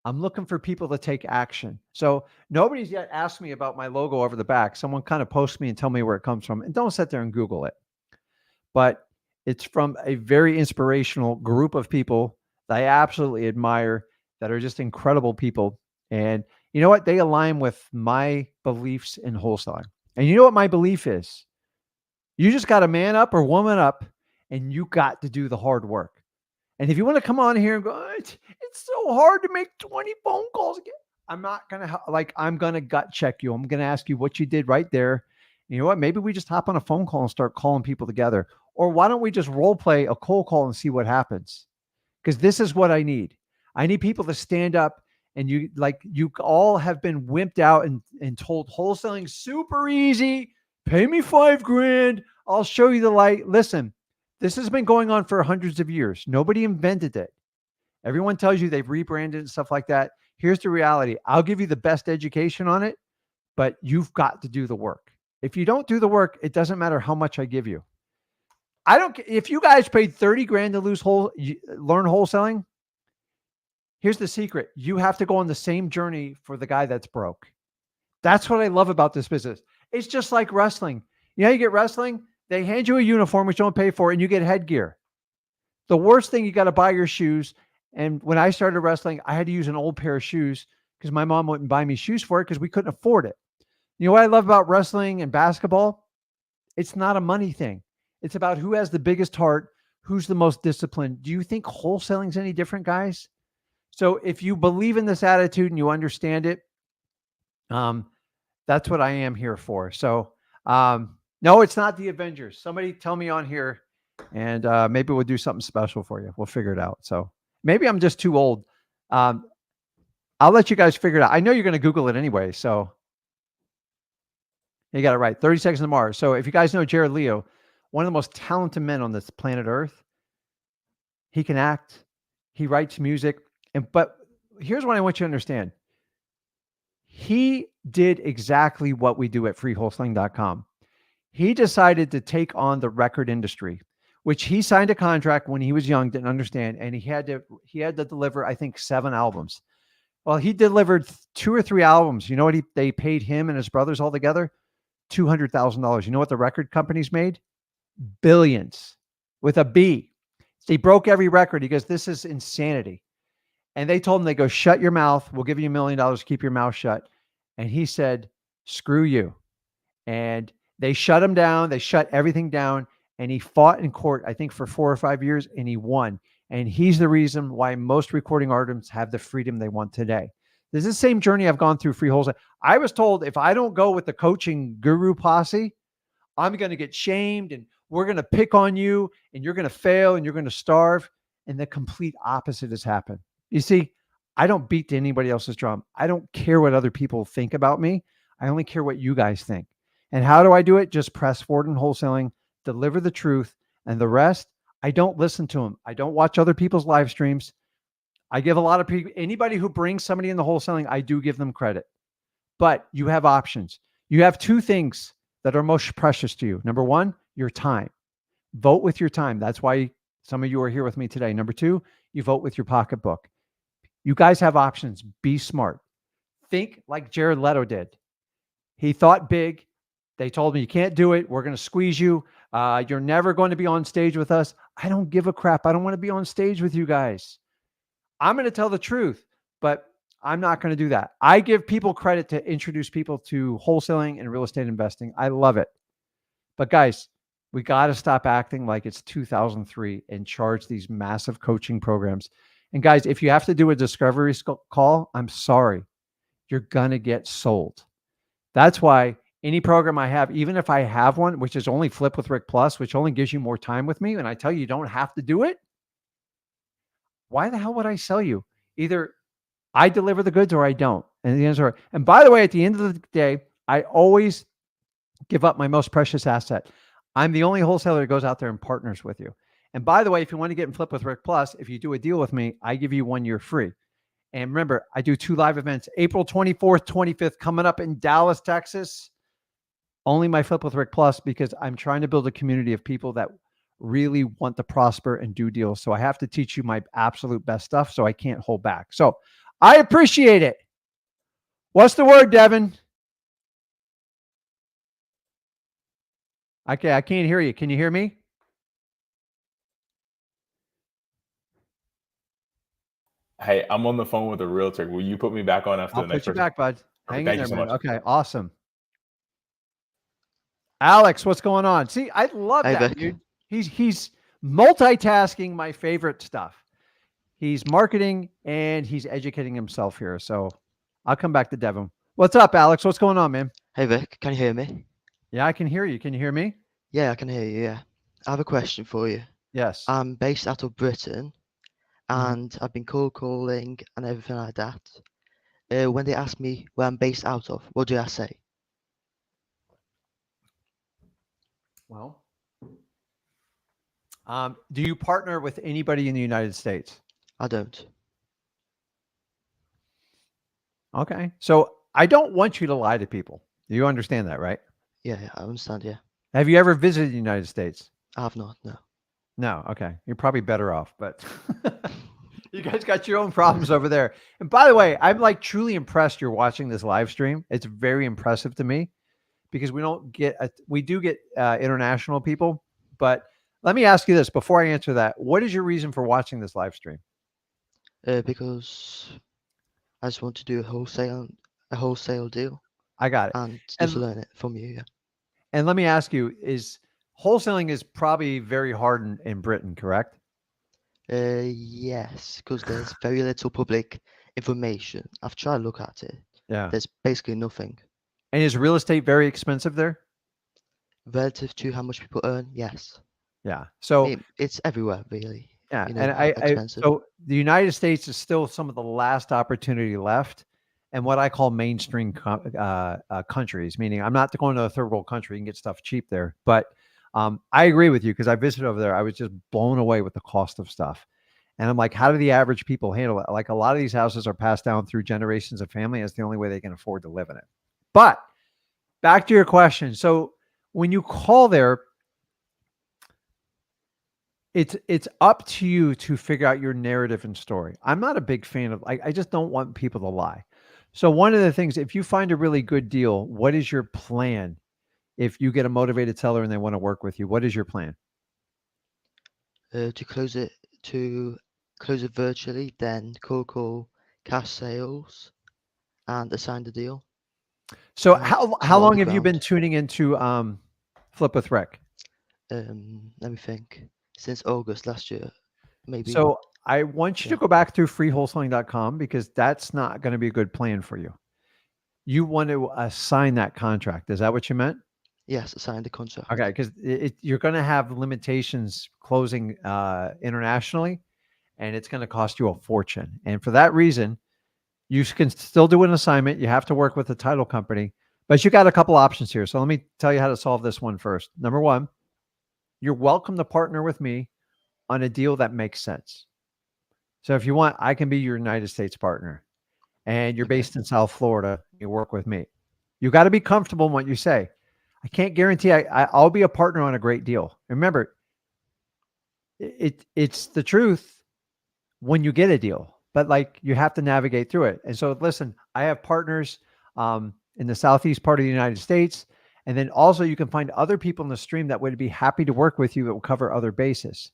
I'm looking for people to take action. So nobody's yet asked me about my logo over the back. Someone kind of post me and tell me where it comes from. And don't sit there and Google it. But it's from a very inspirational group of people that I absolutely admire, that are just incredible people. And you know what? They align with my beliefs in wholesaling. And you know what my belief is? You just got to man up or woman up, and you got to do the hard work. And if you want to come on here and go, it's so hard to make 20 phone calls again. I'm not going to I'm going to gut check you. I'm going to ask you what you did right there. You know what? Maybe we just hop on a phone call and start calling people together. Or why don't we just role play a cold call and see what happens? Because this is what I need. I need people to stand up, and you all have been wimped out and told wholesaling super easy. Pay me $5,000. I'll show you the light. Listen, this has been going on for hundreds of years. Nobody invented it. Everyone tells you they've rebranded and stuff like that. Here's the reality. I'll give you the best education on it, but you've got to do the work. If you don't do the work, it doesn't matter how much I give you. I don't care if you guys paid $30,000 to learn wholesaling. Here's the secret. You have to go on the same journey for the guy that's broke. That's what I love about this business. It's just like wrestling. You know, you get wrestling, they hand you a uniform, which you don't pay for, and you get headgear. The worst thing, you got to buy your shoes. And when I started wrestling, I had to use an old pair of shoes because my mom wouldn't buy me shoes for it because we couldn't afford it. You know what I love about wrestling and basketball? It's not a money thing. It's about who has the biggest heart, who's the most disciplined. Do you think wholesaling is any different, guys? So if you believe in this attitude and you understand it, that's what I am here for. So no, it's not the Avengers. Somebody tell me on here, and maybe we'll do something special for you. We'll figure it out. So maybe I'm just too old. I'll let you guys figure it out. I know you're going to Google it anyway. So you got it right. 30 Seconds to Mars. So if you guys know Jared Leo, one of the most talented men on this planet Earth, he can act, he writes music. But here's what I want you to understand. He did exactly what we do at freewholesaling.com. He decided to take on the record industry, which he signed a contract when he was young, didn't understand, and he had to deliver, I think, 7 albums. Well, he delivered 2 or 3 albums. You know what they paid him and his brothers all together? $200,000. You know what the record companies made? Billions with a B. They broke every record. He goes, this is insanity. And they told him, they go, shut your mouth. We'll give you $1 million. Keep your mouth shut. And he said, screw you. And they shut him down. They shut everything down. And he fought in court, I think, for 4 or 5 years, and he won. And he's the reason why most recording artists have the freedom they want today. This is the same journey I've gone through free wholesale. I was told if I don't go with the coaching guru posse, I'm going to get shamed and we're going to pick on you and you're going to fail and you're going to starve. And the complete opposite has happened. You see, I don't beat to anybody else's drum. I don't care what other people think about me. I only care what you guys think. And how do I do it? Just press forward in wholesaling, deliver the truth, and the rest, I don't listen to them. I don't watch other people's live streams. I give a lot of people, anybody who brings somebody in the wholesaling, I do give them credit. But you have options. You have 2 things that are most precious to you. Number 1, your time. Vote with your time. That's why some of you are here with me today. Number 2, you vote with your pocketbook. You guys have options. Be smart. Think like Jared Leto did. He thought big. They told me, you can't do it. We're going to squeeze you. You're never going to be on stage with us. I don't give a crap. I don't want to be on stage with you guys. I'm going to tell the truth, but I'm not going to do that. I give people credit to introduce people to wholesaling and real estate investing. I love it. But guys, we got to stop acting like it's 2003 and charge these massive coaching programs. And guys, if you have to do a discovery call, I'm sorry, you're going to get sold. That's why any program I have, even if I have one, which is only Flip with Rick Plus, which only gives you more time with me, and I tell you don't have to do it, why the hell would I sell you? Either I deliver the goods or I don't. And the answer, and by the way, at the end of the day, I always give up my most precious asset. I'm the only wholesaler that goes out there and partners with you. And by the way, if you want to get in Flip with Rick Plus, if you do a deal with me, I give you 1 year free. And remember, I do 2 live events, April 24th, 25th, coming up in Dallas, Texas. Only my Flip with Rick Plus, because I'm trying to build a community of people that really want to prosper and do deals. So I have to teach you my absolute best stuff, so I can't hold back. So I appreciate it. What's the word, Devin? Okay, I can't hear you. Can you hear me? Hey, I'm on the phone with a realtor. Will you put me back on after I'll the next put you person? back, bud. Hang in Thank there, you so man. much. Okay, awesome. Alex, what's going on? See, I love Hey, that, Vic. dude. He's multitasking my favorite stuff. He's marketing and he's educating himself here. So I'll come back to Devin. What's up, Alex? What's going on, man? Hey, Vic. Can you hear me? Yeah, I can hear you. Can you hear me? Yeah, I can hear you. Yeah. I have a question for you. Yes. I'm based out of Britain, Mhm. and I've been cold calling and everything like that. When they ask me where I'm based out of, what do I say? Well, do you partner with anybody in the United States? I don't. Okay. So I don't want you to lie to people. You understand that, right? Yeah, I understand. Yeah, Have you ever visited the United States? I have not. No. No. Okay. You're probably better off, but you guys got your own problems over there. And by the way, I'm like truly impressed you're watching this live stream. It's very impressive to me because we do get international people. But let me ask you this before I answer that. What is your reason for watching this live stream? Because I just want to do a wholesale deal, I got it. and just And learn it from you. Yeah. and let me ask you, is wholesaling is probably very hard in Britain, correct? Yes, because there's very little public information. I've tried to look at it. Yeah. There's basically nothing. And is real estate very expensive there? Relative to how much people earn, yes. Yeah. I So mean, it's everywhere, really. yeah, You and know, expensive. so the United States is still some of the last opportunity left, and what I call mainstream countries. Meaning, I'm not going to a third world country. You can get stuff cheap there, but I agree with you because I visited over there. I was just blown away with the cost of stuff, and I'm like, how do the average people handle it? Like a lot of these houses are passed down through generations of family. That's the only way they can afford to live in it. But back to your question. So when you call there, it's up to you to figure out your narrative and story. I'm not a big fan of I just don't want people to lie. So one of the things, if you find a really good deal, what is your plan? If you get a motivated seller and they want to work with you, what is your plan? To close it virtually, then cold call, cash sales, and assign the deal. So And how start on long the have you been ground. tuning into Flip with Rick? Let me think. Since August last year, maybe. So I want you to Yeah. go back through freewholesaling.com because that's not going to be a good plan for you. You want to assign that contract. Is that what you meant? Yes, assign the contract. Okay, because you're going to have limitations closing internationally, and it's going to cost you a fortune. And for that reason, you can still do an assignment. You have to work with the title company, but you got a couple options here. So let me tell you how to solve this one first. Number one, you're welcome to partner with me on a deal that makes sense. So if you want, I can be your United States partner, and you're Okay. based in South Florida. You work with me. You got to be comfortable in what you say. I can't guarantee I'll be a partner on a great deal. Remember, it's the truth when you get a deal, but like you have to navigate through it. And so, listen, I have partners in the southeast part of the United States, and then also you can find other people in the stream that would be happy to work with you that will cover other bases.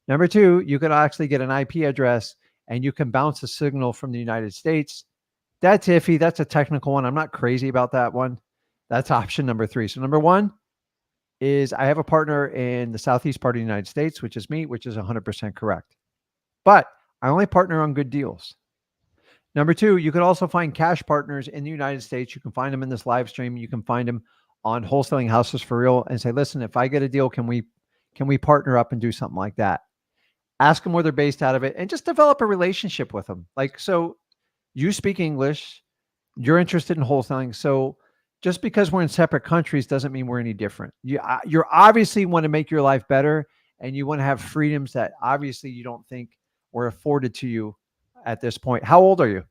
Number two, you can actually get an IP address and you can bounce a signal from the United States. That's iffy. That's a technical one. I'm not crazy about that one. That's option number three. So number one is I have a partner in the southeast part of the United States, which is me, which is 100% correct. But I only partner on good deals. Number two, you can also find cash partners in the United States. You can find them in this live stream. You can find them on Wholesaling Houses for Real and say, listen, if I get a deal, can we partner up and do something like that? Ask them where they're based out of it and just develop a relationship with them. Like, so you speak English, you're interested in wholesaling. So just because we're in separate countries doesn't mean we're any different. You're obviously want to make your life better, and you want to have freedoms that obviously you don't think were afforded to you at this point. How old are you?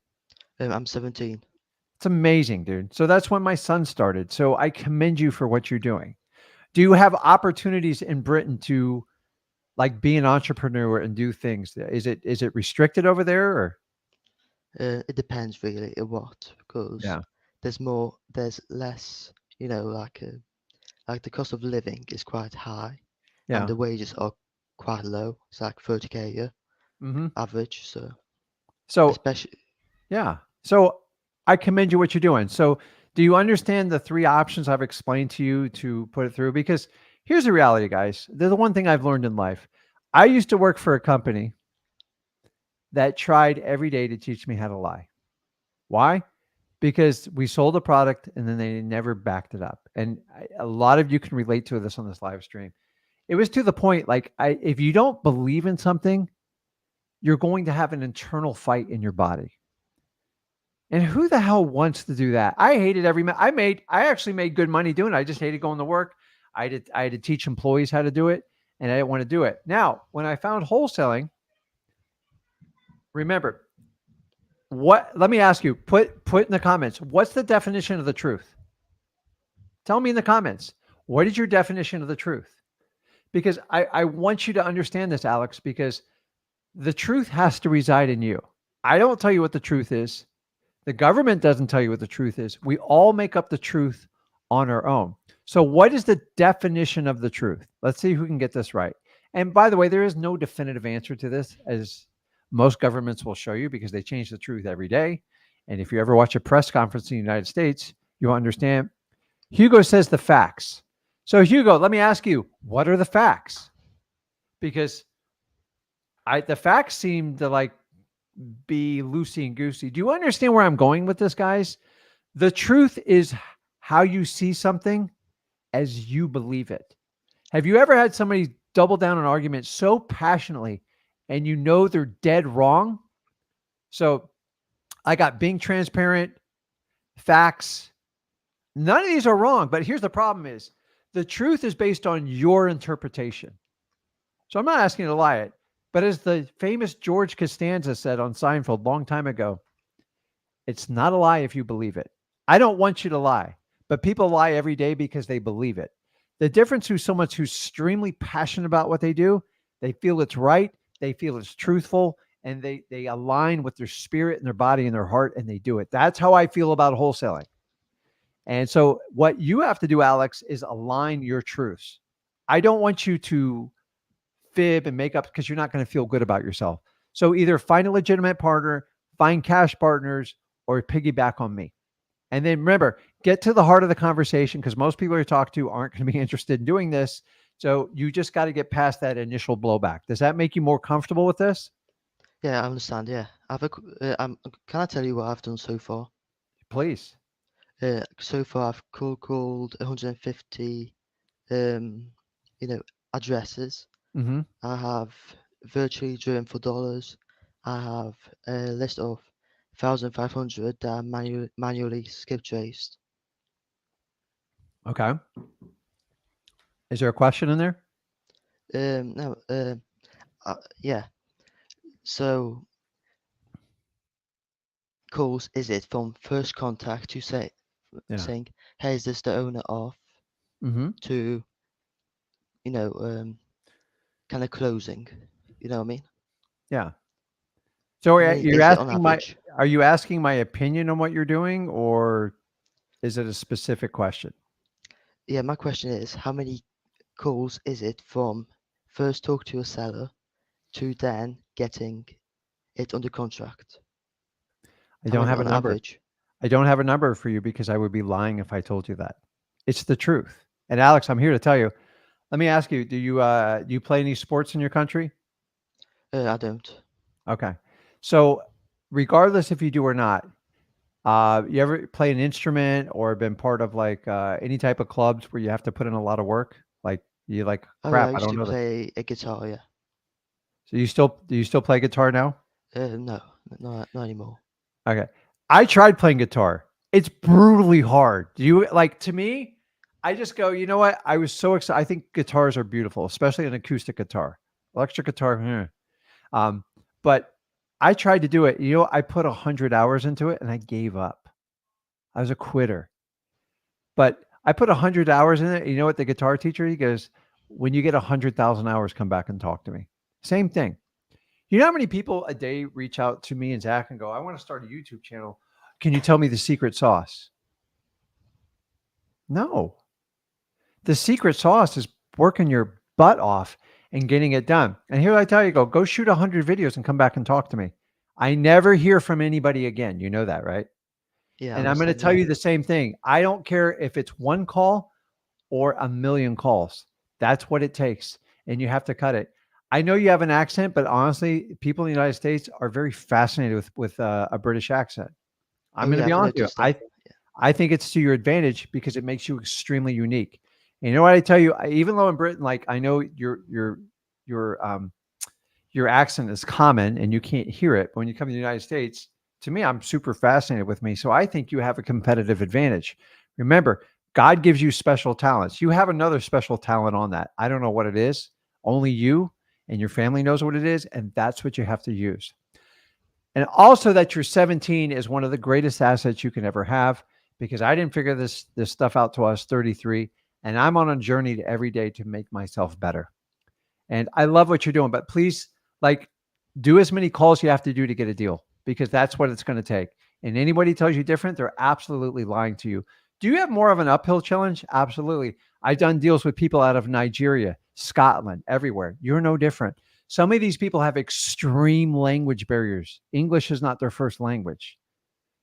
I'm 17. It's amazing, dude. So that's when my son started. So I commend you for what you're doing. Do you have opportunities in Britain to like be an entrepreneur and do things? Is it restricted over there or? It depends really on what, because Yeah. there's less, like the cost of living is quite high and Yeah. the wages are quite low. It's like 30K a year Mm-hmm. average. So So especially, yeah. So I commend you what you're doing. So do you understand the three options I've explained to you to put it through? Because here's the reality, guys. There's the one thing I've learned in life. I used to work for a company that tried every day to teach me how to lie. Why? Because we sold a product and then they never backed it up. And a lot of you can relate to this on this live stream. It was to the point, like, if you don't believe in something, you're going to have an internal fight in your body. And who the hell wants to do that? I hated every minute. I actually made good money doing it. I just hated going to work. I had to teach employees how to do it, and I didn't want to do it. Now, when I found wholesaling, remember, let me ask you, put in the comments, what's the definition of the truth? Tell me in the comments, what is your definition of the truth? Because I want you to understand this, Alex, because the truth has to reside in you. I don't tell you what the truth is. The government doesn't tell you what the truth is. We all make up the truth on our own. So what is the definition of the truth? Let's see who can get this right. And by the way, there is no definitive answer to this, as most governments will show you, because they change the truth every day. And if you ever watch a press conference in the United States, you'll understand. Hugo says the facts. So Hugo, let me ask you, what are the facts? Because the facts seem to like be loosey and goosey. Do you understand where I'm going with this, guys? The truth is how you see something as you believe it. Have you ever had somebody double down an argument so passionately and you know they're dead wrong? So I got being transparent, facts. None of these are wrong, but here's the problem is the truth is based on your interpretation. So I'm not asking you to lie it, but as the famous George Costanza said on Seinfeld a long time ago, it's not a lie if you believe it. I don't want you to lie, but people lie every day because they believe it. The difference is someone who's extremely passionate about what they do, they feel it's right, they feel it's truthful, and they align with their spirit and their body and their heart, and they do it. That's how I feel about wholesaling. And so what you have to do, Alex, is align your truths. I don't want you to fib and make up because you're not going to feel good about yourself. So either find a legitimate partner, find cash partners, or piggyback on me. And then remember, get to the heart of the conversation because most people you talk to aren't going to be interested in doing this. So you just got to get past that initial blowback. Does that make you more comfortable with this? yeah, I understand. Yeah, can I tell you what I've done so far? Please. So far, I've called 150, addresses. Mm-hmm. I have virtually driven for dollars. I have a list of 1,500 that are manually skip traced. Okay. Is there a question in there? No, yeah. So, calls is it from first contact to saying, "Hey, is this the owner of?" Mm-hmm. to kind of closing. You know what I mean? Yeah. So How many is it on average? are you asking my opinion on what you're doing, or is it a specific question? Yeah, my question is, how many calls is it from first talk to a seller to then getting it under contract? I How don't many have a on number. average? I don't have a number for you because I would be lying if I told you that. It's the truth. And Alex, I'm here to tell you. Let me ask you, do you play any sports in your country? I don't. Okay. So regardless if you do or not, you ever play an instrument or been part of like any type of clubs where you have to put in a lot of work? Like you like Oh yeah, crap. I I used don't to know this. play a guitar. Yeah. So do you still play guitar now? No, not anymore. Okay. I tried playing guitar. It's brutally hard. Do you like to me? I just go, you know what? I was so excited. I think guitars are beautiful, especially an acoustic guitar. Electric guitar, but I tried to do it. You know, I put 100 hours into it and I gave up. I was a quitter. But I put 100 hours in it. You know what the guitar teacher, he goes, when you get 100,000 hours, come back and talk to me. Same thing. You know how many people a day reach out to me and Zach and go, I want to start a YouTube channel. Can you tell me the secret sauce? No. The secret sauce is working your butt off and getting it done. And here I tell you, go shoot 100 videos and come back and talk to me. I never hear from anybody again. You know that, right? Yeah, I And I'm going to understand. tell Yeah. you the same thing. I don't care if it's one call or a million calls. That's what it takes. And you have to cut it. I know you have an accent, but honestly, people in the United States are very fascinated with a British accent. I'm Oh going to yeah, be I've honest with you. noticed that. I think it's to your advantage because it makes you extremely unique. And you know what I tell you? Even though in Britain, like I know your your accent is common and you can't hear it, but when you come to the United States, to me, I'm super fascinated with me. So I think you have a competitive advantage. Remember, God gives you special talents. You have another special talent on that. I don't know what it is. Only you and your family knows what it is, and that's what you have to use. And also that you're 17 is one of the greatest assets you can ever have because I didn't figure this stuff out till I was 33 and I'm on a journey to every day to make myself better. And I love what you're doing, but please like do as many calls you have to do to get a deal because that's what it's going to take. And anybody tells you different, they're absolutely lying to you. Do you have more of an uphill challenge? Absolutely. I've done deals with people out of Nigeria, Scotland, everywhere. You're no different. Some of these people have extreme language barriers. English is not their first language.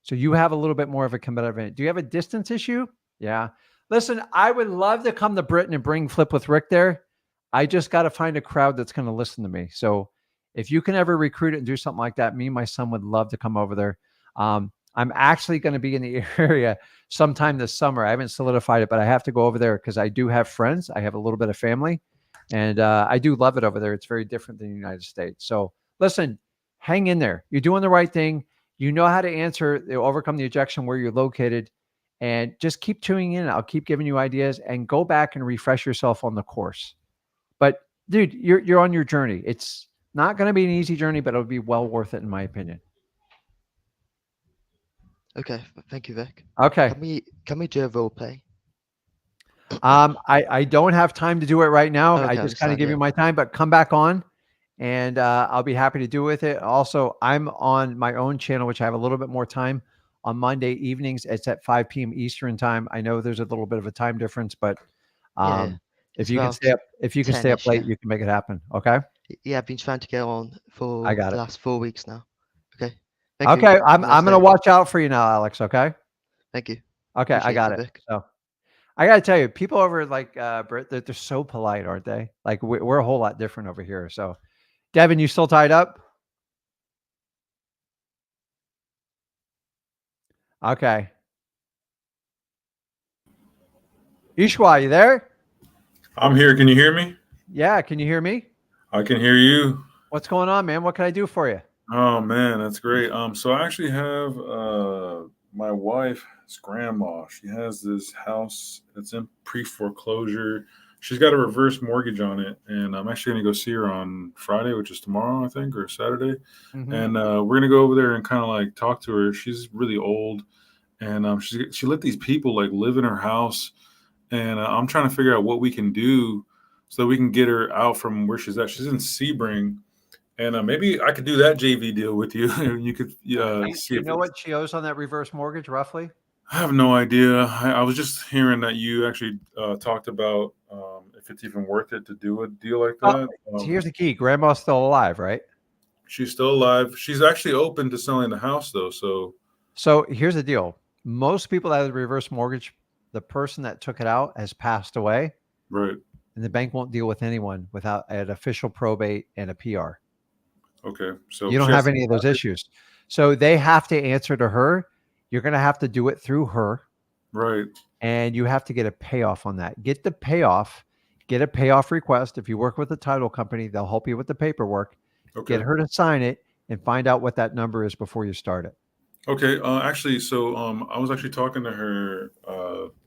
So you have a little bit more of a competitive advantage. Do you have a distance issue? Yeah. Listen, I would love to come to Britain and bring Flip with Rick there. I just got to find a crowd that's going to listen to me. So if you can ever recruit it and do something like that, me and my son would love to come over there. I'm actually going to be in the area sometime this summer. I haven't solidified it, but I have to go over there because I do have friends. I have a little bit of family, and I do love it over there. It's very different than the United States. So listen, hang in there. You're doing the right thing. You know how to answer, overcome the objection where you're located, and just keep tuning in. I'll keep giving you ideas and go back and refresh yourself on the course. But dude, you're on your journey. It's not going to be an easy journey, but it'll be well worth it in my opinion. Okay, thank you, Vic. Okay. Can we do a role play? I don't have time to do it right now. I Okay, I just kind of understand. give you Yeah. my time, but come back on and I'll be happy to do with it. Also, I'm on my own channel, which I have a little bit more time on Monday evenings. It's at 5 p.m. Eastern time. I know there's a little bit of a time difference, but Yeah, yeah. if It's you can about stay up, if you can stay up 10-ish. late, Yeah. you can make it happen. Okay. Yeah, I've been trying to get on I for got the it. last 4 weeks now. Okay. Thank you. Okay. Have a nice I'm going to day. watch out for you now, Alex. Okay. Thank you. Okay. I Appreciate got it, it. Vic. So I got to tell you, people over like Brit, they're so polite, aren't they? Like we're a whole lot different over here. So Devin, you still tied up? Okay. Ishwa, you there? I'm here. Can you hear me? Yeah. Can you hear me? I can hear you. What's going on, man? What can I do for you? Oh man, that's great. So I actually have my wife's grandma. She has this house that's in pre-foreclosure. She's got a reverse mortgage on it, and I'm actually gonna go see her on Friday, which is tomorrow, I think, or Saturday. Mm-hmm. And we're gonna go over there and kind of like talk to her. She's really old, and she let these people like live in her house, and I'm trying to figure out what we can do so that we can get her out from where she's at. She's in Sebring. And maybe I could do that JV deal with you. You could Do see you if know what she owes on that reverse mortgage, roughly? I have no idea. I was just hearing that you actually talked about if it's even worth it to do a deal like Oh, that. here's the key. Grandma's still alive, right? She's still alive. She's actually open to selling the house, though. So here's the deal. Most people that have a reverse mortgage, the person that took it out has passed away, Right. and the bank won't deal with anyone without an official probate and a PR. Okay. So You don't she has have to any of those issues. So they have to answer to her. You're going to have to do it through her, right. and you have to get a payoff on that. Get the payoff, get a payoff request. If you work with a title company, they'll help you with the paperwork. Okay. Get her to sign it and find out what that number is before you start it. Okay. Actually, so I was actually talking to her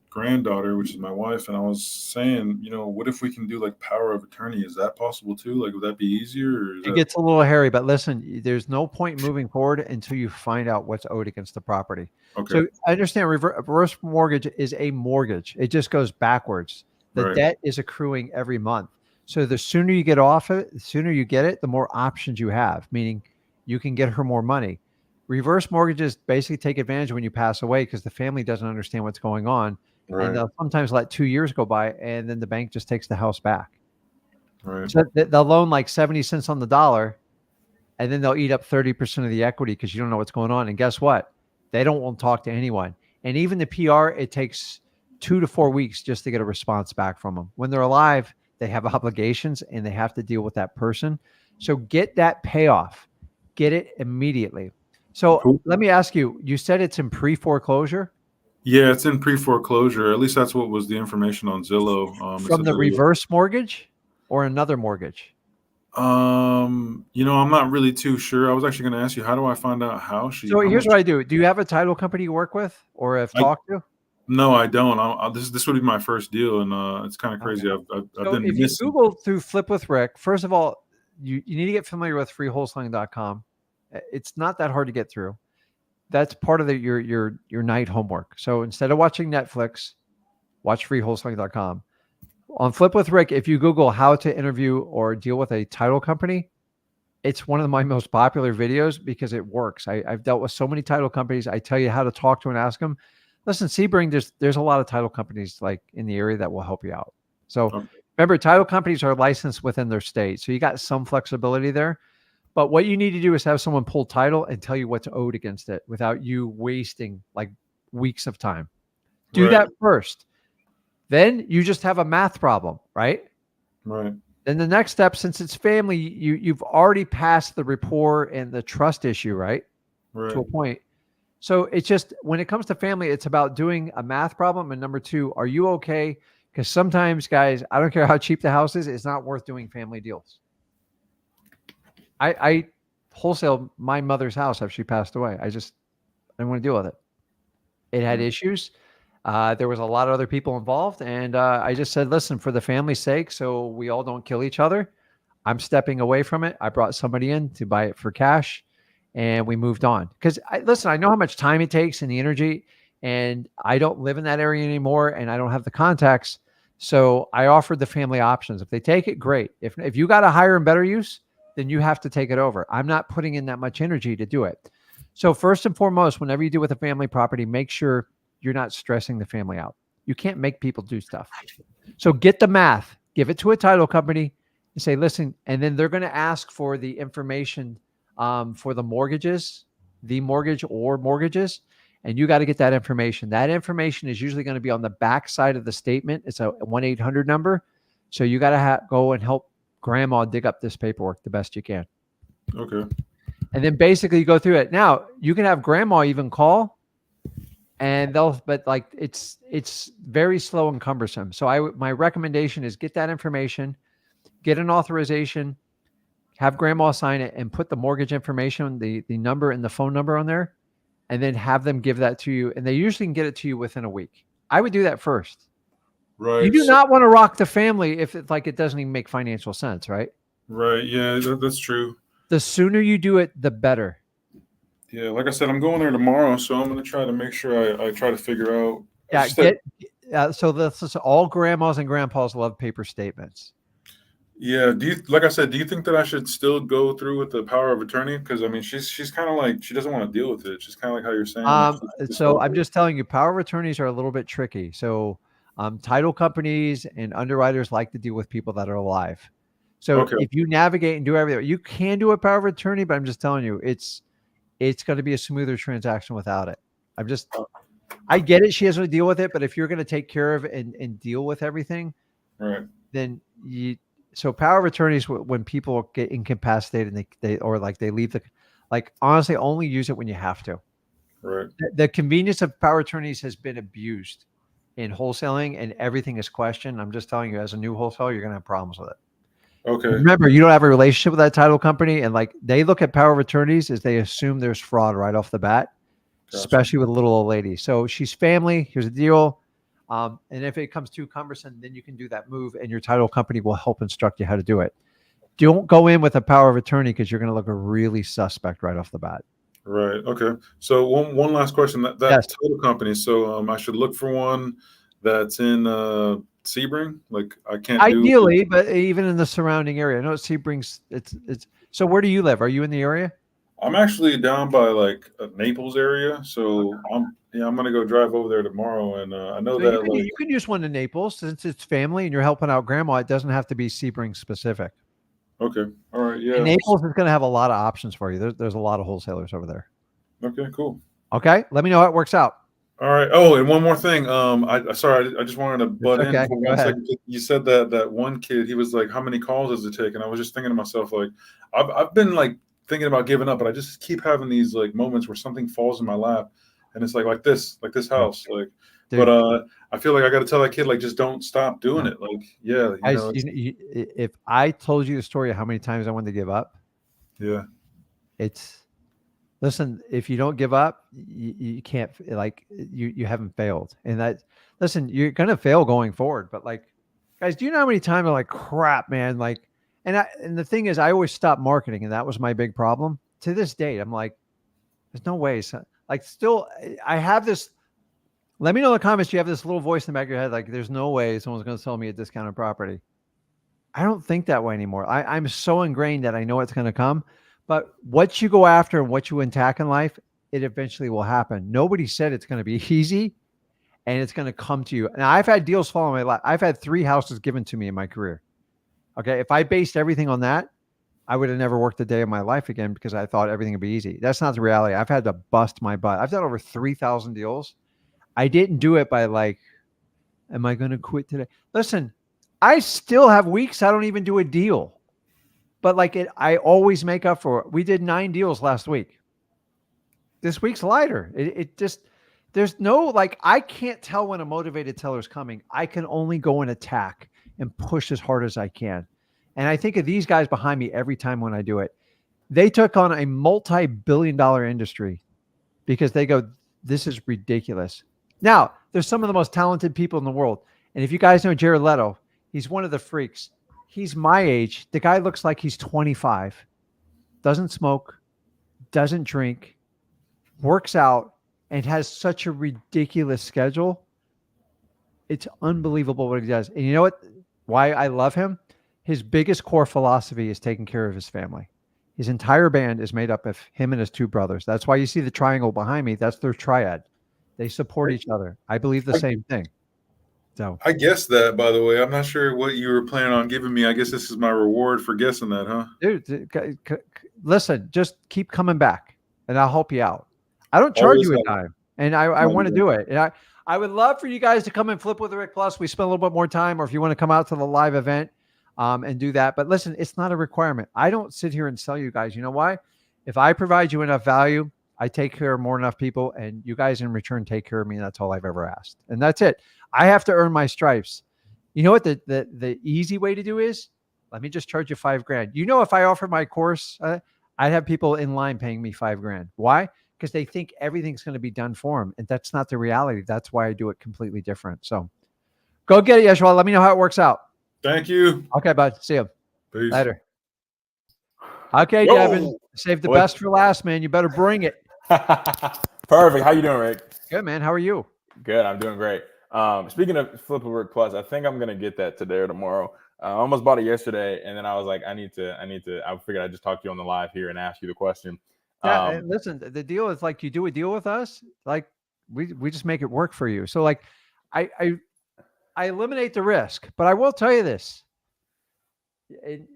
granddaughter, which is my wife, and I was saying, what if we can do like power of attorney? Is that possible too? Like, would that be easier, or is It that gets a little hairy, but listen, there's no point moving forward until you find out what's owed against the property. okay? So I understand reverse mortgage is a mortgage. It just goes backwards. The Right. debt is accruing every month. So the sooner you get off it, the sooner you get it, the more options you have, meaning you can get her more money. Reverse mortgages basically take advantage when you pass away because the family doesn't understand what's going on. And Right. they'll sometimes let 2 years go by and then the bank just takes the house back. Right. So they'll loan like 70 cents on the dollar, and then they'll eat up 30% of the equity because you don't know what's going on. And guess what? They don't want to talk to anyone. And even the PR, it takes 2 to 4 weeks just to get a response back from them. When they're alive, they have obligations and they have to deal with that person. So get that payoff. Get it immediately. So Cool. let me ask you, you said it's in pre-foreclosure? Yeah, it's in pre-foreclosure. At least that's what was the information on Zillow. It From said the that reverse mortgage or another mortgage? I'm not really too sure. I was actually going to ask you, how do I find out how So how here's much? what I do. Do you have a title company you work with or have I talked to? No, I don't. This would be my first deal, and it's kind of Okay. crazy. I've So been if you missing. Google through Flip with Rick, first of all, you need to get familiar with freewholesaling.com. It's not that hard to get through. That's part of your night homework. So instead of watching Netflix, watch freewholesaling.com. On Flip with Rick, if you Google how to interview or deal with a title company, it's one of my most popular videos because it works. I've dealt with so many title companies. I tell you how to talk to and ask them. Listen, Sebring, there's a lot of title companies like in the area that will help you out. So Okay. remember, title companies are licensed within their state. So you got some flexibility there. But what you need to do is have someone pull title and tell you what's owed against it without you wasting like weeks of time. Do Right. that first. Then you just have a math problem, right? Right. Then the next step, since it's family, you've already passed the rapport and the trust issue, right? Right. To a point. So it's just when it comes to family, it's about doing a math problem. And number two, are you okay? Because sometimes, guys, I don't care how cheap the house is, it's not worth doing family deals. I wholesaled my mother's house after she passed away. I didn't want to deal with it. It had issues. There was a lot of other people involved. And I just said, listen, for the family's sake, so we all don't kill each other, I'm stepping away from it. I brought somebody in to buy it for cash and we moved on. Because listen, I know how much time it takes and the energy, and I don't live in that area anymore and I don't have the contacts. So I offered the family options. If they take it, great. If you got a higher and better use, then you have to take it over. I'm not putting in that much energy to do it. So first and foremost, whenever you do with a family property, make sure you're not stressing the family out. You can't make people do stuff. So get the math, give it to a title company and say, listen, and then they're going to ask for the information for the mortgages, the mortgage or mortgages. And you got to get that information. That information is usually going to be on the back side of the statement. It's a 1-800 number. So you got to go and help grandma dig up this paperwork the best you can. Okay. And then basically you go through it. Now you can have grandma even call and but like it's very slow and cumbersome. So my recommendation is get that information, get an authorization, have grandma sign it and put the mortgage information, the number and the phone number on there, and then have them give that to you. And they usually can get it to you within a week. I would do that first. Right. You do not want to rock the family if it doesn't even make financial sense, right? Right. Yeah, that's true. The sooner you do it, the better. Yeah, like I said, I'm going there tomorrow, so I'm going to try to make sure I try to figure out. Yeah, so this is all grandmas and grandpas love paper statements. Yeah. Like I said, do you think that I should still go through with the power of attorney? Because I mean, she's kind of like, she doesn't want to deal with it. She's kind of like how you're saying. So I'm just telling you, power of attorneys are a little bit tricky. So title companies and underwriters like to deal with people that are alive. So Okay. if you navigate and do everything, you can do a power of attorney, but I'm just telling you, it's going to be a smoother transaction without it. I get it. She has to deal with it, but if you're going to take care of and deal with everything, Right. then So power of attorneys, when people get incapacitated and they or like they leave like honestly, only use it when you have to. Right. The convenience of power attorneys has been abused in wholesaling, and everything is questioned. I'm just telling you, as a new wholesaler, you're going to have problems with it. Okay. Remember, you don't have a relationship with that title company, and like they look at power of attorneys as they assume there's fraud right off the bat, Gotcha. especially with a little old lady. So she's family. Here's the deal. And if it comes too cumbersome, then you can do that move, and your title company will help instruct you how to do it. Don't go in with a power of attorney because you're going to look a really suspect right off the bat. Right. Okay. So one last question. That Yes. title company. So I should look for one that's in Sebring. Like I can't Ideally, but even in the surrounding area. I know Sebring's. It's. So where do you live? Are you in the area? I'm actually down by like Naples area. So I'm gonna go drive over there tomorrow, and I know So that you can use one in Naples since it's family and you're helping out grandma. It doesn't have to be Sebring specific. Okay. All right. Yeah. And Naples is going to have a lot of options for you. There's a lot of wholesalers over there. Okay. Cool. Okay. Let me know how it works out. All right. Oh, and one more thing. Sorry, I just wanted to butt in okay. for Go 1 ahead. second. You said that one kid, he was like, "How many calls does it take?" And I was just thinking to myself, like, I've been like thinking about giving up, but I just keep having these like moments where something falls in my lap, and it's like this house, like. Dude. But I feel like I got to tell that kid, like, just don't stop doing it. Like, yeah, if I told you the story of how many times I wanted to give up, listen, if you don't give up, you can't, like, you haven't failed. And listen, you're going to fail going forward. But like, guys, do you know how many times I'm like, crap, man? Like, and the thing is, I always stopped marketing, and that was my big problem. To this date, I'm like, there's no way. So, like, still, I have this. Let me know in the comments. You have this little voice in the back of your head, like, there's no way someone's going to sell me a discounted property. I don't think that way anymore. I'm so ingrained that I know it's going to come. But what you go after and what you attack in life, it eventually will happen. Nobody said it's going to be easy and it's going to come to you. And I've had deals fall in my life. I've had 3 houses given to me in my career. Okay. If I based everything on that, I would have never worked a day in my life again because I thought everything would be easy. That's not the reality. I've had to bust my butt. I've done over 3,000 deals. I didn't do it by like, am I going to quit today? Listen, I still have weeks I don't even do a deal. But like I always make up for it. We did 9 deals last week. This week's lighter. It just, there's no, like, I can't tell when a motivated seller is coming. I can only go and attack and push as hard as I can. And I think of these guys behind me every time when I do it. They took on a multi-billion-dollar industry because they go, this is ridiculous. Now, there's some of the most talented people in the world. And if you guys know Jared Leto, he's one of the freaks. He's my age. The guy looks like he's 25, doesn't smoke, doesn't drink, works out, and has such a ridiculous schedule. It's unbelievable what he does. And you know what? Why I love him? His biggest core philosophy is taking care of his family. His entire band is made up of him and his 2 brothers. That's why you see the triangle behind me. That's their triad. They support each other. I believe the same thing. So I guessed that, by the way. I'm not sure what you were planning on giving me. I guess this is my reward for guessing that, huh? Dude, listen, just keep coming back and I'll help you out. I don't charge you a dime, and I want to do it. And I would love for you guys to come and flip with Rick Plus. We spend a little bit more time, or if you want to come out to the live event and do that. But listen, it's not a requirement. I don't sit here and sell you guys. You know why? If I provide you enough value, I take care of more enough people, and you guys in return take care of me. And that's all I've ever asked. And that's it. I have to earn my stripes. You know what the easy way to do is? Let me just charge you $5,000. You know, if I offered my course, I'd have people in line paying me $5,000. Why? Because they think everything's going to be done for them. And that's not the reality. That's why I do it completely different. So go get it, Yeshua. Let me know how it works out. Thank you. Okay, bud. See you. Peace. Later. Okay, Whoa. Devin. Save the best for last, man. You better bring it. Perfect. How you doing, Rick? Good, man. How are you? Good. I'm doing great. Speaking of Flip with Rick Plus, I think I'm gonna get that today or tomorrow. I almost bought it yesterday, and then I was like, I need to. I figured I'd just talk to you on the live here and ask you the question. Yeah, and listen, the deal is like you do a deal with us, like we just make it work for you. So like I eliminate the risk, but I will tell you this,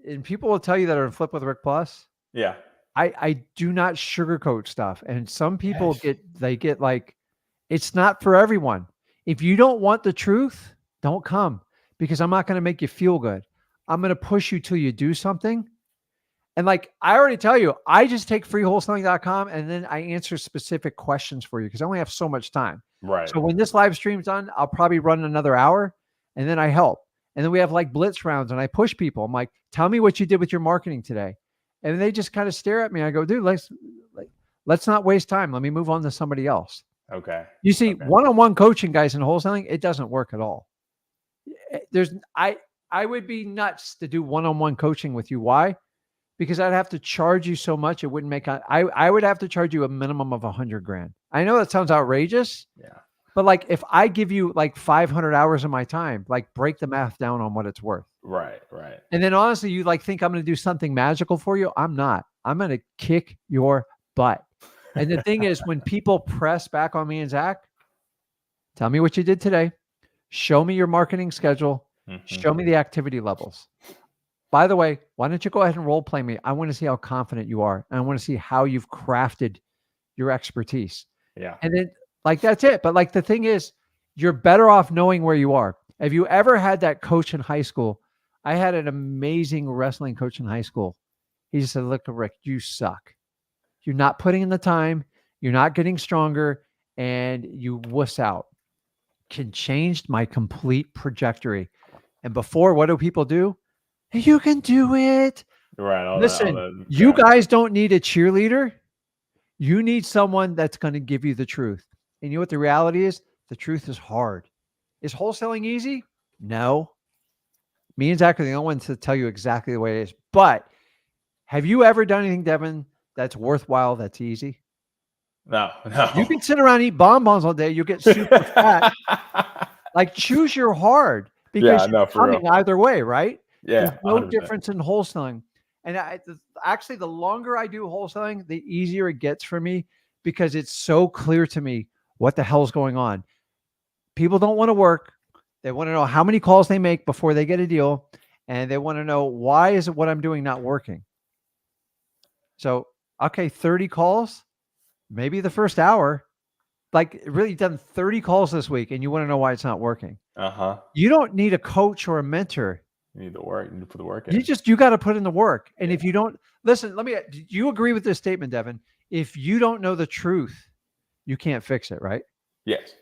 and people will tell you that are in Flip with Rick Plus. Yeah. I do not sugarcoat stuff. And some people get like, it's not for everyone. If you don't want the truth, don't come, because I'm not going to make you feel good. I'm going to push you till you do something. And like I already tell you, I just take freewholesaling.com and then I answer specific questions for you because I only have so much time. Right. So when this live stream's done, I'll probably run another hour and then I help. And then we have like blitz rounds and I push people. I'm like, tell me what you did with your marketing today. And they just kind of stare at me. I go, dude, let's not waste time. Let me move on to somebody else. Okay. You see, Okay. one-on-one coaching, guys, in wholesaling, it doesn't work at all. I would be nuts to do one-on-one coaching with you. Why? Because I'd have to charge you so much. It wouldn't make, I would have to charge you a minimum of $100,000. I know that sounds outrageous. Yeah. But like, if I give you like 500 hours of my time, like break the math down on what it's worth. Right. Right. And then honestly, you like think I'm going to do something magical for you. I'm not. I'm going to kick your butt. And the thing is, when people press back on me and Zach, tell me what you did today. Show me your marketing schedule. Show me the activity levels. By the way, why don't you go ahead and role play me? I want to see how confident you are. And I want to see how you've crafted your expertise. Yeah. And then like, that's it. But like, the thing is, you're better off knowing where you are. Have you ever had that coach in high school? I had an amazing wrestling coach in high school. He just said, look, Rick, you suck. You're not putting in the time. You're not getting stronger and you wuss out. Can change my complete trajectory. And before, what do people do? You can do it. Right. Listen, you guys don't need a cheerleader. You need someone that's going to give you the truth. And you know what the reality is? The truth is hard. Is wholesaling easy? No. Me and Zach are the only ones to tell you exactly the way it is. But have you ever done anything, Devin, that's worthwhile, that's easy? No. You can sit around and eat bonbons all day. You get super fat. Like, choose your hard because you're coming either way, right? Yeah. There's no 100%. difference in wholesaling. And actually, the longer I do wholesaling, the easier it gets for me because it's so clear to me what the hell's going on. People don't want to work. They want to know how many calls they make before they get a deal. And they want to know, why is it what I'm doing not working? So, okay, 30 calls, maybe the first hour, like really done 30 calls this week and you want to know why it's not working. You don't need a coach or a mentor. You need the work. You need to put the work in. You got to put in the work. And if you don't listen, do you agree with this statement, Devin? If you don't know the truth, you can't fix it, right? Yes.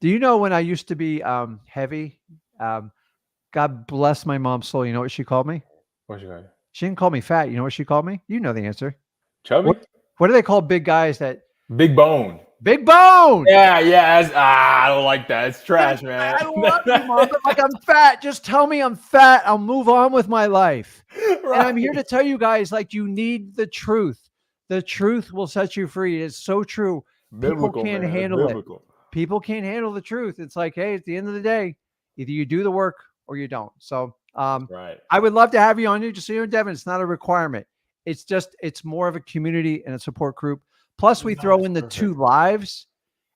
Do you know when I used to be heavy? God bless my mom's soul. You know what she called me? What's she called? She didn't call me fat. You know what she called me? You know the answer. Chubby? What do they call big guys that? Big bone. Big bone. Yeah. I don't like that. It's trash, man. I love you, Mom. But like, I'm fat. Just tell me I'm fat. I'll move on with my life. Right. And I'm here to tell you guys, like, you need the truth. The truth will set you free. It's so true. People can't handle it. People can't handle the truth. It's like, hey, at the end of the day, either you do the work or you don't. So right. I would love to have you on here. Just so you know, Devin, it's not a requirement. It's more of a community and a support group. Plus, we throw in the 2 lives,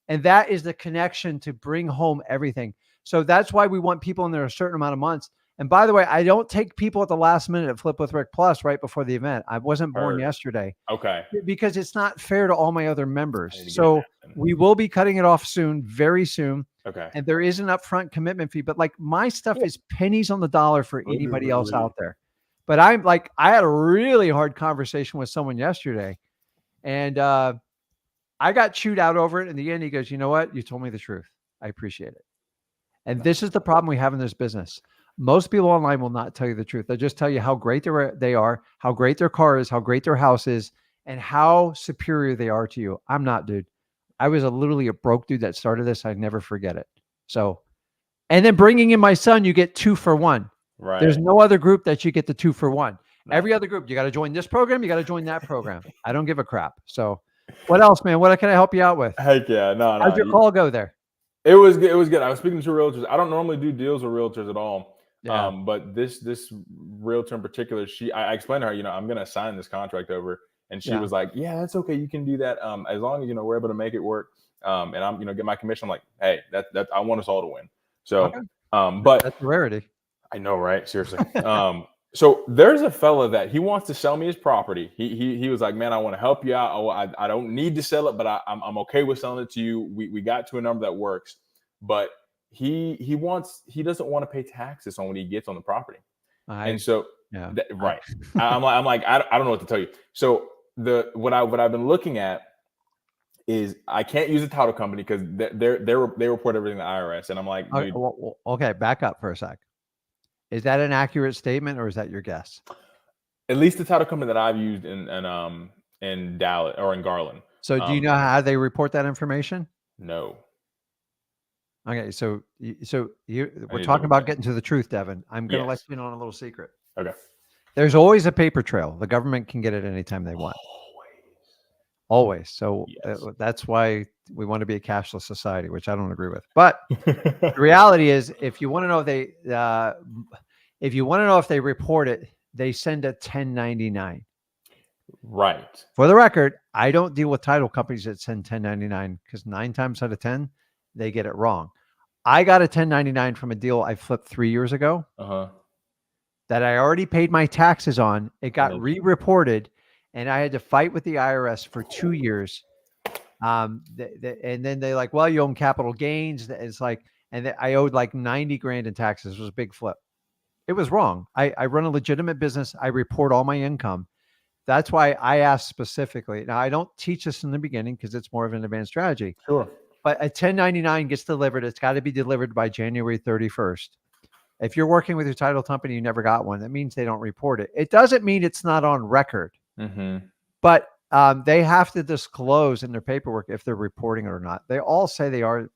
and that is the connection to bring home everything. So that's why we want people in there a certain amount of months. And by the way, I don't take people at the last minute at Flip with Rick Plus right before the event. I wasn't born yesterday. Okay. Because it's not fair to all my other members. So we will be cutting it off soon, very soon. Okay. And there is an upfront commitment fee, but like my stuff is pennies on the dollar for anybody else out there. But I had a really hard conversation with someone yesterday, and I got chewed out over it. In the end, he goes, you know what? You told me the truth. I appreciate it. And this is the problem we have in this business. Most people online will not tell you the truth. They'll just tell you how great they are, how great their car is, how great their house is, and how superior they are to you. I'm not, dude. I was literally a broke dude that started this. I'd never forget it. So, and then bringing in my son, you get 2 for 1. Right. There's no other group that you get the 2 for 1. No. Every other group, you got to join this program. You got to join that program. I don't give a crap. So what else, man? What can I help you out with? Heck yeah. No. How'd your call go there? It was good. It was good. I was speaking to realtors. I don't normally do deals with realtors at all. Yeah. But this realtor in particular, I explained to her, I'm going to sign this contract over. And she was like, yeah, that's okay. You can do that. As long as, we're able to make it work. And I'm, get my commission. I'm like, hey, that I want us all to win. So, okay. But that's a rarity. I know, right? Seriously. So there's a fella that he wants to sell me his property. He was like, man, I want to help you out. I don't need to sell it, but I'm okay with selling it to you. We got to a number that works, but he doesn't want to pay taxes on what he gets on the property. And so, yeah. right. I'm like, I don't know what to tell you. So what I've been looking at is I can't use a title company because they report everything to the IRS, and I'm like, Okay, dude, okay, back up for a sec. Is that an accurate statement or is that your guess? at least the title company that I've used in Dallas or in Garland. So do you know how they report that information? No. Okay, so we're need to talking look about at it. getting to the truth, Devin. I'm going to let Yes. you in on a little secret. Okay. There's always a paper trail. The government can get it anytime they want. Always. So Yes. that's why we want to be a cashless society, which I don't agree with. But the reality is, if you want to know if they report it, they send a 1099. Right. For the record, I don't deal with title companies that send 1099 because 9 times out of 10, they get it wrong. I got a 1099 from a deal I flipped 3 years ago that I already paid my taxes on. It got re-reported, and I had to fight with the IRS for 2 years. And then they're like, well, you own capital gains. It's like, and I owed like 90 grand in taxes. It was a big flip. It was wrong. I run a legitimate business. I report all my income. That's why I asked specifically. Now, I don't teach this in the beginning because it's more of an advanced strategy. Sure. But a 1099 gets delivered. It's got to be delivered by January 31st. If you're working with your title company, you never got one. That means they don't report it. It doesn't mean it's not on record. But they have to disclose in their paperwork if they're reporting it or not. They all say they are.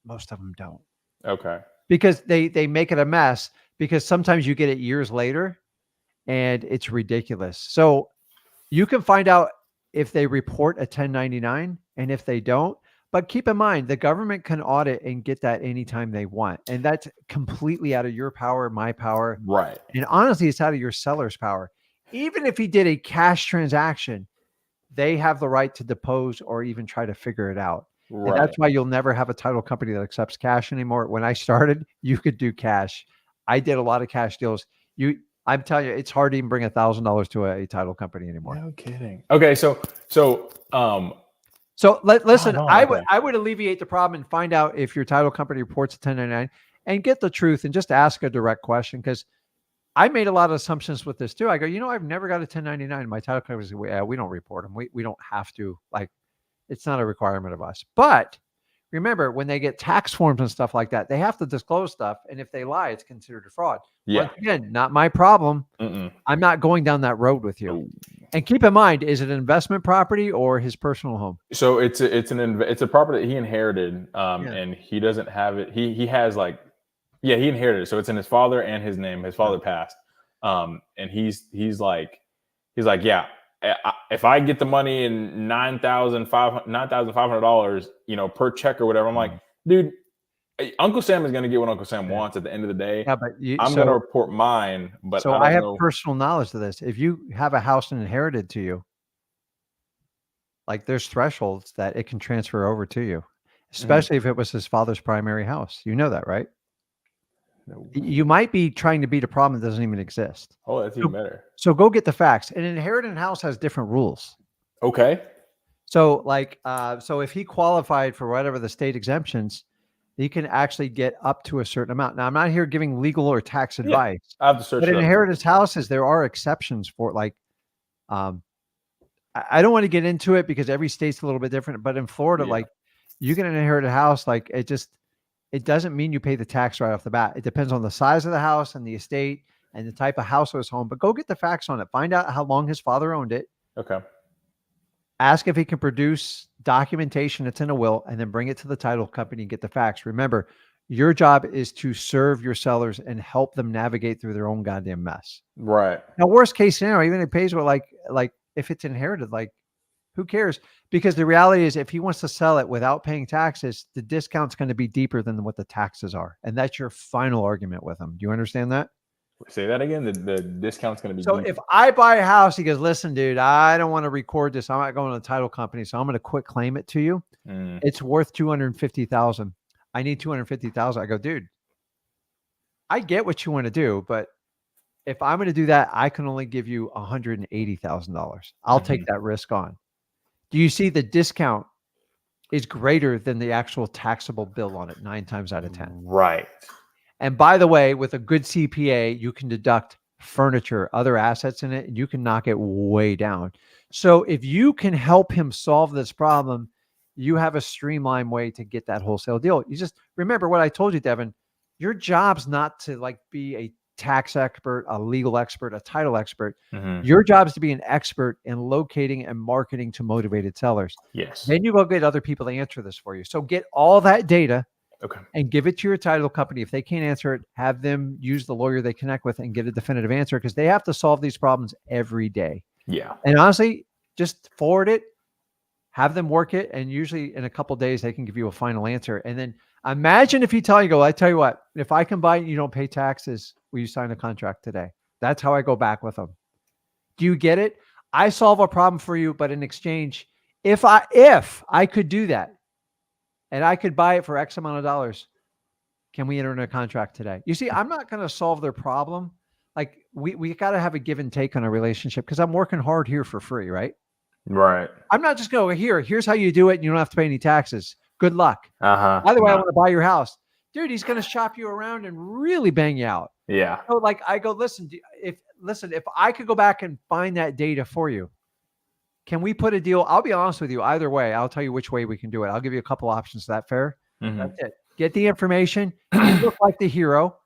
Most of them don't. Okay. Because they make it a mess, because sometimes you get it years later and it's ridiculous. So you can find out if they report a 1099 and if they don't. But keep in mind, the government can audit and get that anytime they want. And that's completely out of your power, my power. Right. And honestly, it's out of your seller's power. Even if he did a cash transaction, they have the right to depose or even try to figure it out. Right. And that's why you'll never have a title company that accepts cash anymore. When I started, you could do cash. I did a lot of cash deals. I'm telling you, it's hard to even bring $1,000 to a title company anymore. No kidding. Okay, so listen, okay. I would alleviate the problem and find out if your title company reports a 1099 and get the truth and just ask a direct question, because I made a lot of assumptions with this too. I go, I've never got a 1099. My title company says, we don't report them. We don't have to. Like, it's not a requirement of us. But remember, when they get tax forms and stuff like that, they have to disclose stuff. And if they lie, it's considered a fraud. Yeah. Once again, not my problem. I'm not going down that road with you. And keep in mind, is it an investment property or his personal home? So it's a property that he inherited, and he doesn't have it. He has he inherited it. So it's in his father and his name. His father passed, and he's like, yeah. If I get the money in $9,500, per check or whatever, I'm like, dude, Uncle Sam is going to get what Uncle Sam wants at the end of the day. Yeah, but I'm going to report mine. But so I have personal knowledge to this. If you have a house inherited to you, like, there's thresholds that it can transfer over to you, especially if it was his father's primary house. You know that, right? No. You might be trying to beat a problem that doesn't even exist. Oh, that's even better. So go get the facts. An inherited house has different rules. Okay. So so if he qualified for whatever the state exemptions, he can actually get up to a certain amount. Now, I'm not here giving legal or tax advice. I have to search. But in inheritance houses, there are exceptions for I don't want to get into it because every state's a little bit different. But in Florida, you get an inherited house, it doesn't mean you pay the tax right off the bat. It depends on the size of the house and the estate and the type of house it was home. But go get the facts on it. Find out how long his father owned it. Okay. Ask if he can produce documentation that's in a will, and then bring it to the title company and get the facts. Remember, your job is to serve your sellers and help them navigate through their own goddamn mess. Right. Now, worst case scenario, even if it pays what, if it's inherited, who cares? Because the reality is, if he wants to sell it without paying taxes, the discount's going to be deeper than what the taxes are. And that's your final argument with him. Do you understand that? Say that again. The discount's going to be so deeper. If I buy a house, he goes, listen, dude, I don't want to record this. I'm not going to the title company, so I'm going to quit claim it to you. It's worth $250,000. I need $250,000. I go, dude, I get what you want to do, but if I'm going to do that, I can only give you $180,000. I'll take that risk on. Do you see the discount is greater than the actual taxable bill on it 9 times out of 10? Right. And by the way, with a good CPA, you can deduct furniture, other assets in it, and you can knock it way down. So if you can help him solve this problem, you have a streamlined way to get that wholesale deal. You just remember what I told you, Devin. Your job's not to like be a tax expert, a legal expert, a title expert. Your job is to be an expert in locating and marketing to motivated sellers. Yes. Then you go get other people to answer this for you. So get all that data and give it to your title company. If they can't answer it, have them use the lawyer they connect with and get a definitive answer, because they have to solve these problems every day. Yeah. And honestly, just forward it, have them work it, and usually in a couple of days, they can give you a final answer. And then imagine if you tell I tell you what, if I can buy it, you don't pay taxes, will you sign a contract today? That's how I go back with them. Do you get it? I solve a problem for you, but in exchange, if I could do that and I could buy it for X amount of dollars, can we enter into a contract today? You see, I'm not going to solve their problem. Like we got to have a give and take on a relationship, because I'm working hard here for free, right? Right. I'm not just going here's how you do it, and you don't have to pay any taxes. Good luck. Uh-huh. By the way, I want to buy your house. Dude, he's going to shop you around and really bang you out. Yeah. So like I go, listen, if I could go back and find that data for you, can we put a deal? I'll be honest with you. Either way, I'll tell you which way we can do it. I'll give you a couple options. Is that fair? That's it. Get the information. You look like the hero,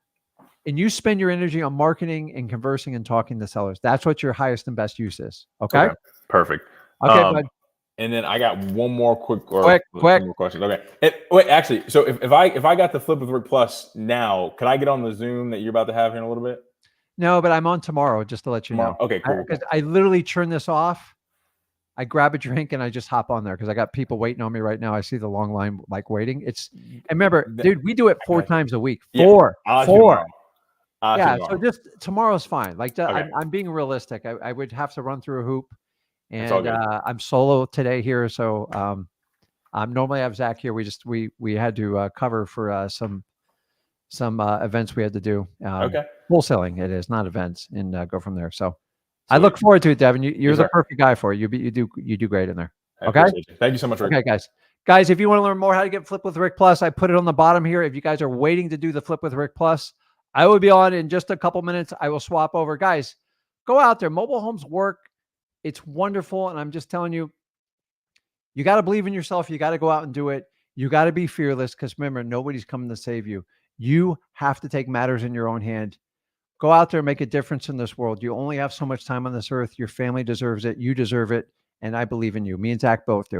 and you spend your energy on marketing and conversing and talking to sellers. That's what your highest and best use is. Okay. Perfect. Okay, bud. And then I got one more quick more question. Okay. Wait, actually, so if I got the Flip with Rick Plus now, can I get on the Zoom that you're about to have here in a little bit? No, but I'm on tomorrow, just to let you know. Okay, cool. Because I literally turn this off. I grab a drink and I just hop on there because I got people waiting on me right now. I see the long line like waiting. And remember, dude, we do it 4 times a week. Four. Yeah. So just tomorrow's fine. Like I'm being realistic. I would have to run through a hoop, and I'm solo today here. So normally I have Zach here. We had to cover for some events we had to do. Wholesaling it is, not events, and go from there. So I look forward to it, Devin. You're the perfect guy for it. You do great in there. Okay. Thank you so much, Rick. Okay, guys, if you want to learn more how to get Flip with Rick Plus, I put it on the bottom here. If you guys are waiting to do the Flip with Rick Plus, I will be on in just a couple minutes. I will swap over. Guys, go out there. Mobile homes work. It's wonderful. And I'm just telling you, you got to believe in yourself. You got to go out and do it. You got to be fearless, because remember, nobody's coming to save you. You have to take matters in your own hand. Go out there and make a difference in this world. You only have so much time on this earth. Your family deserves it. You deserve it. And I believe in you. Me and Zach both do.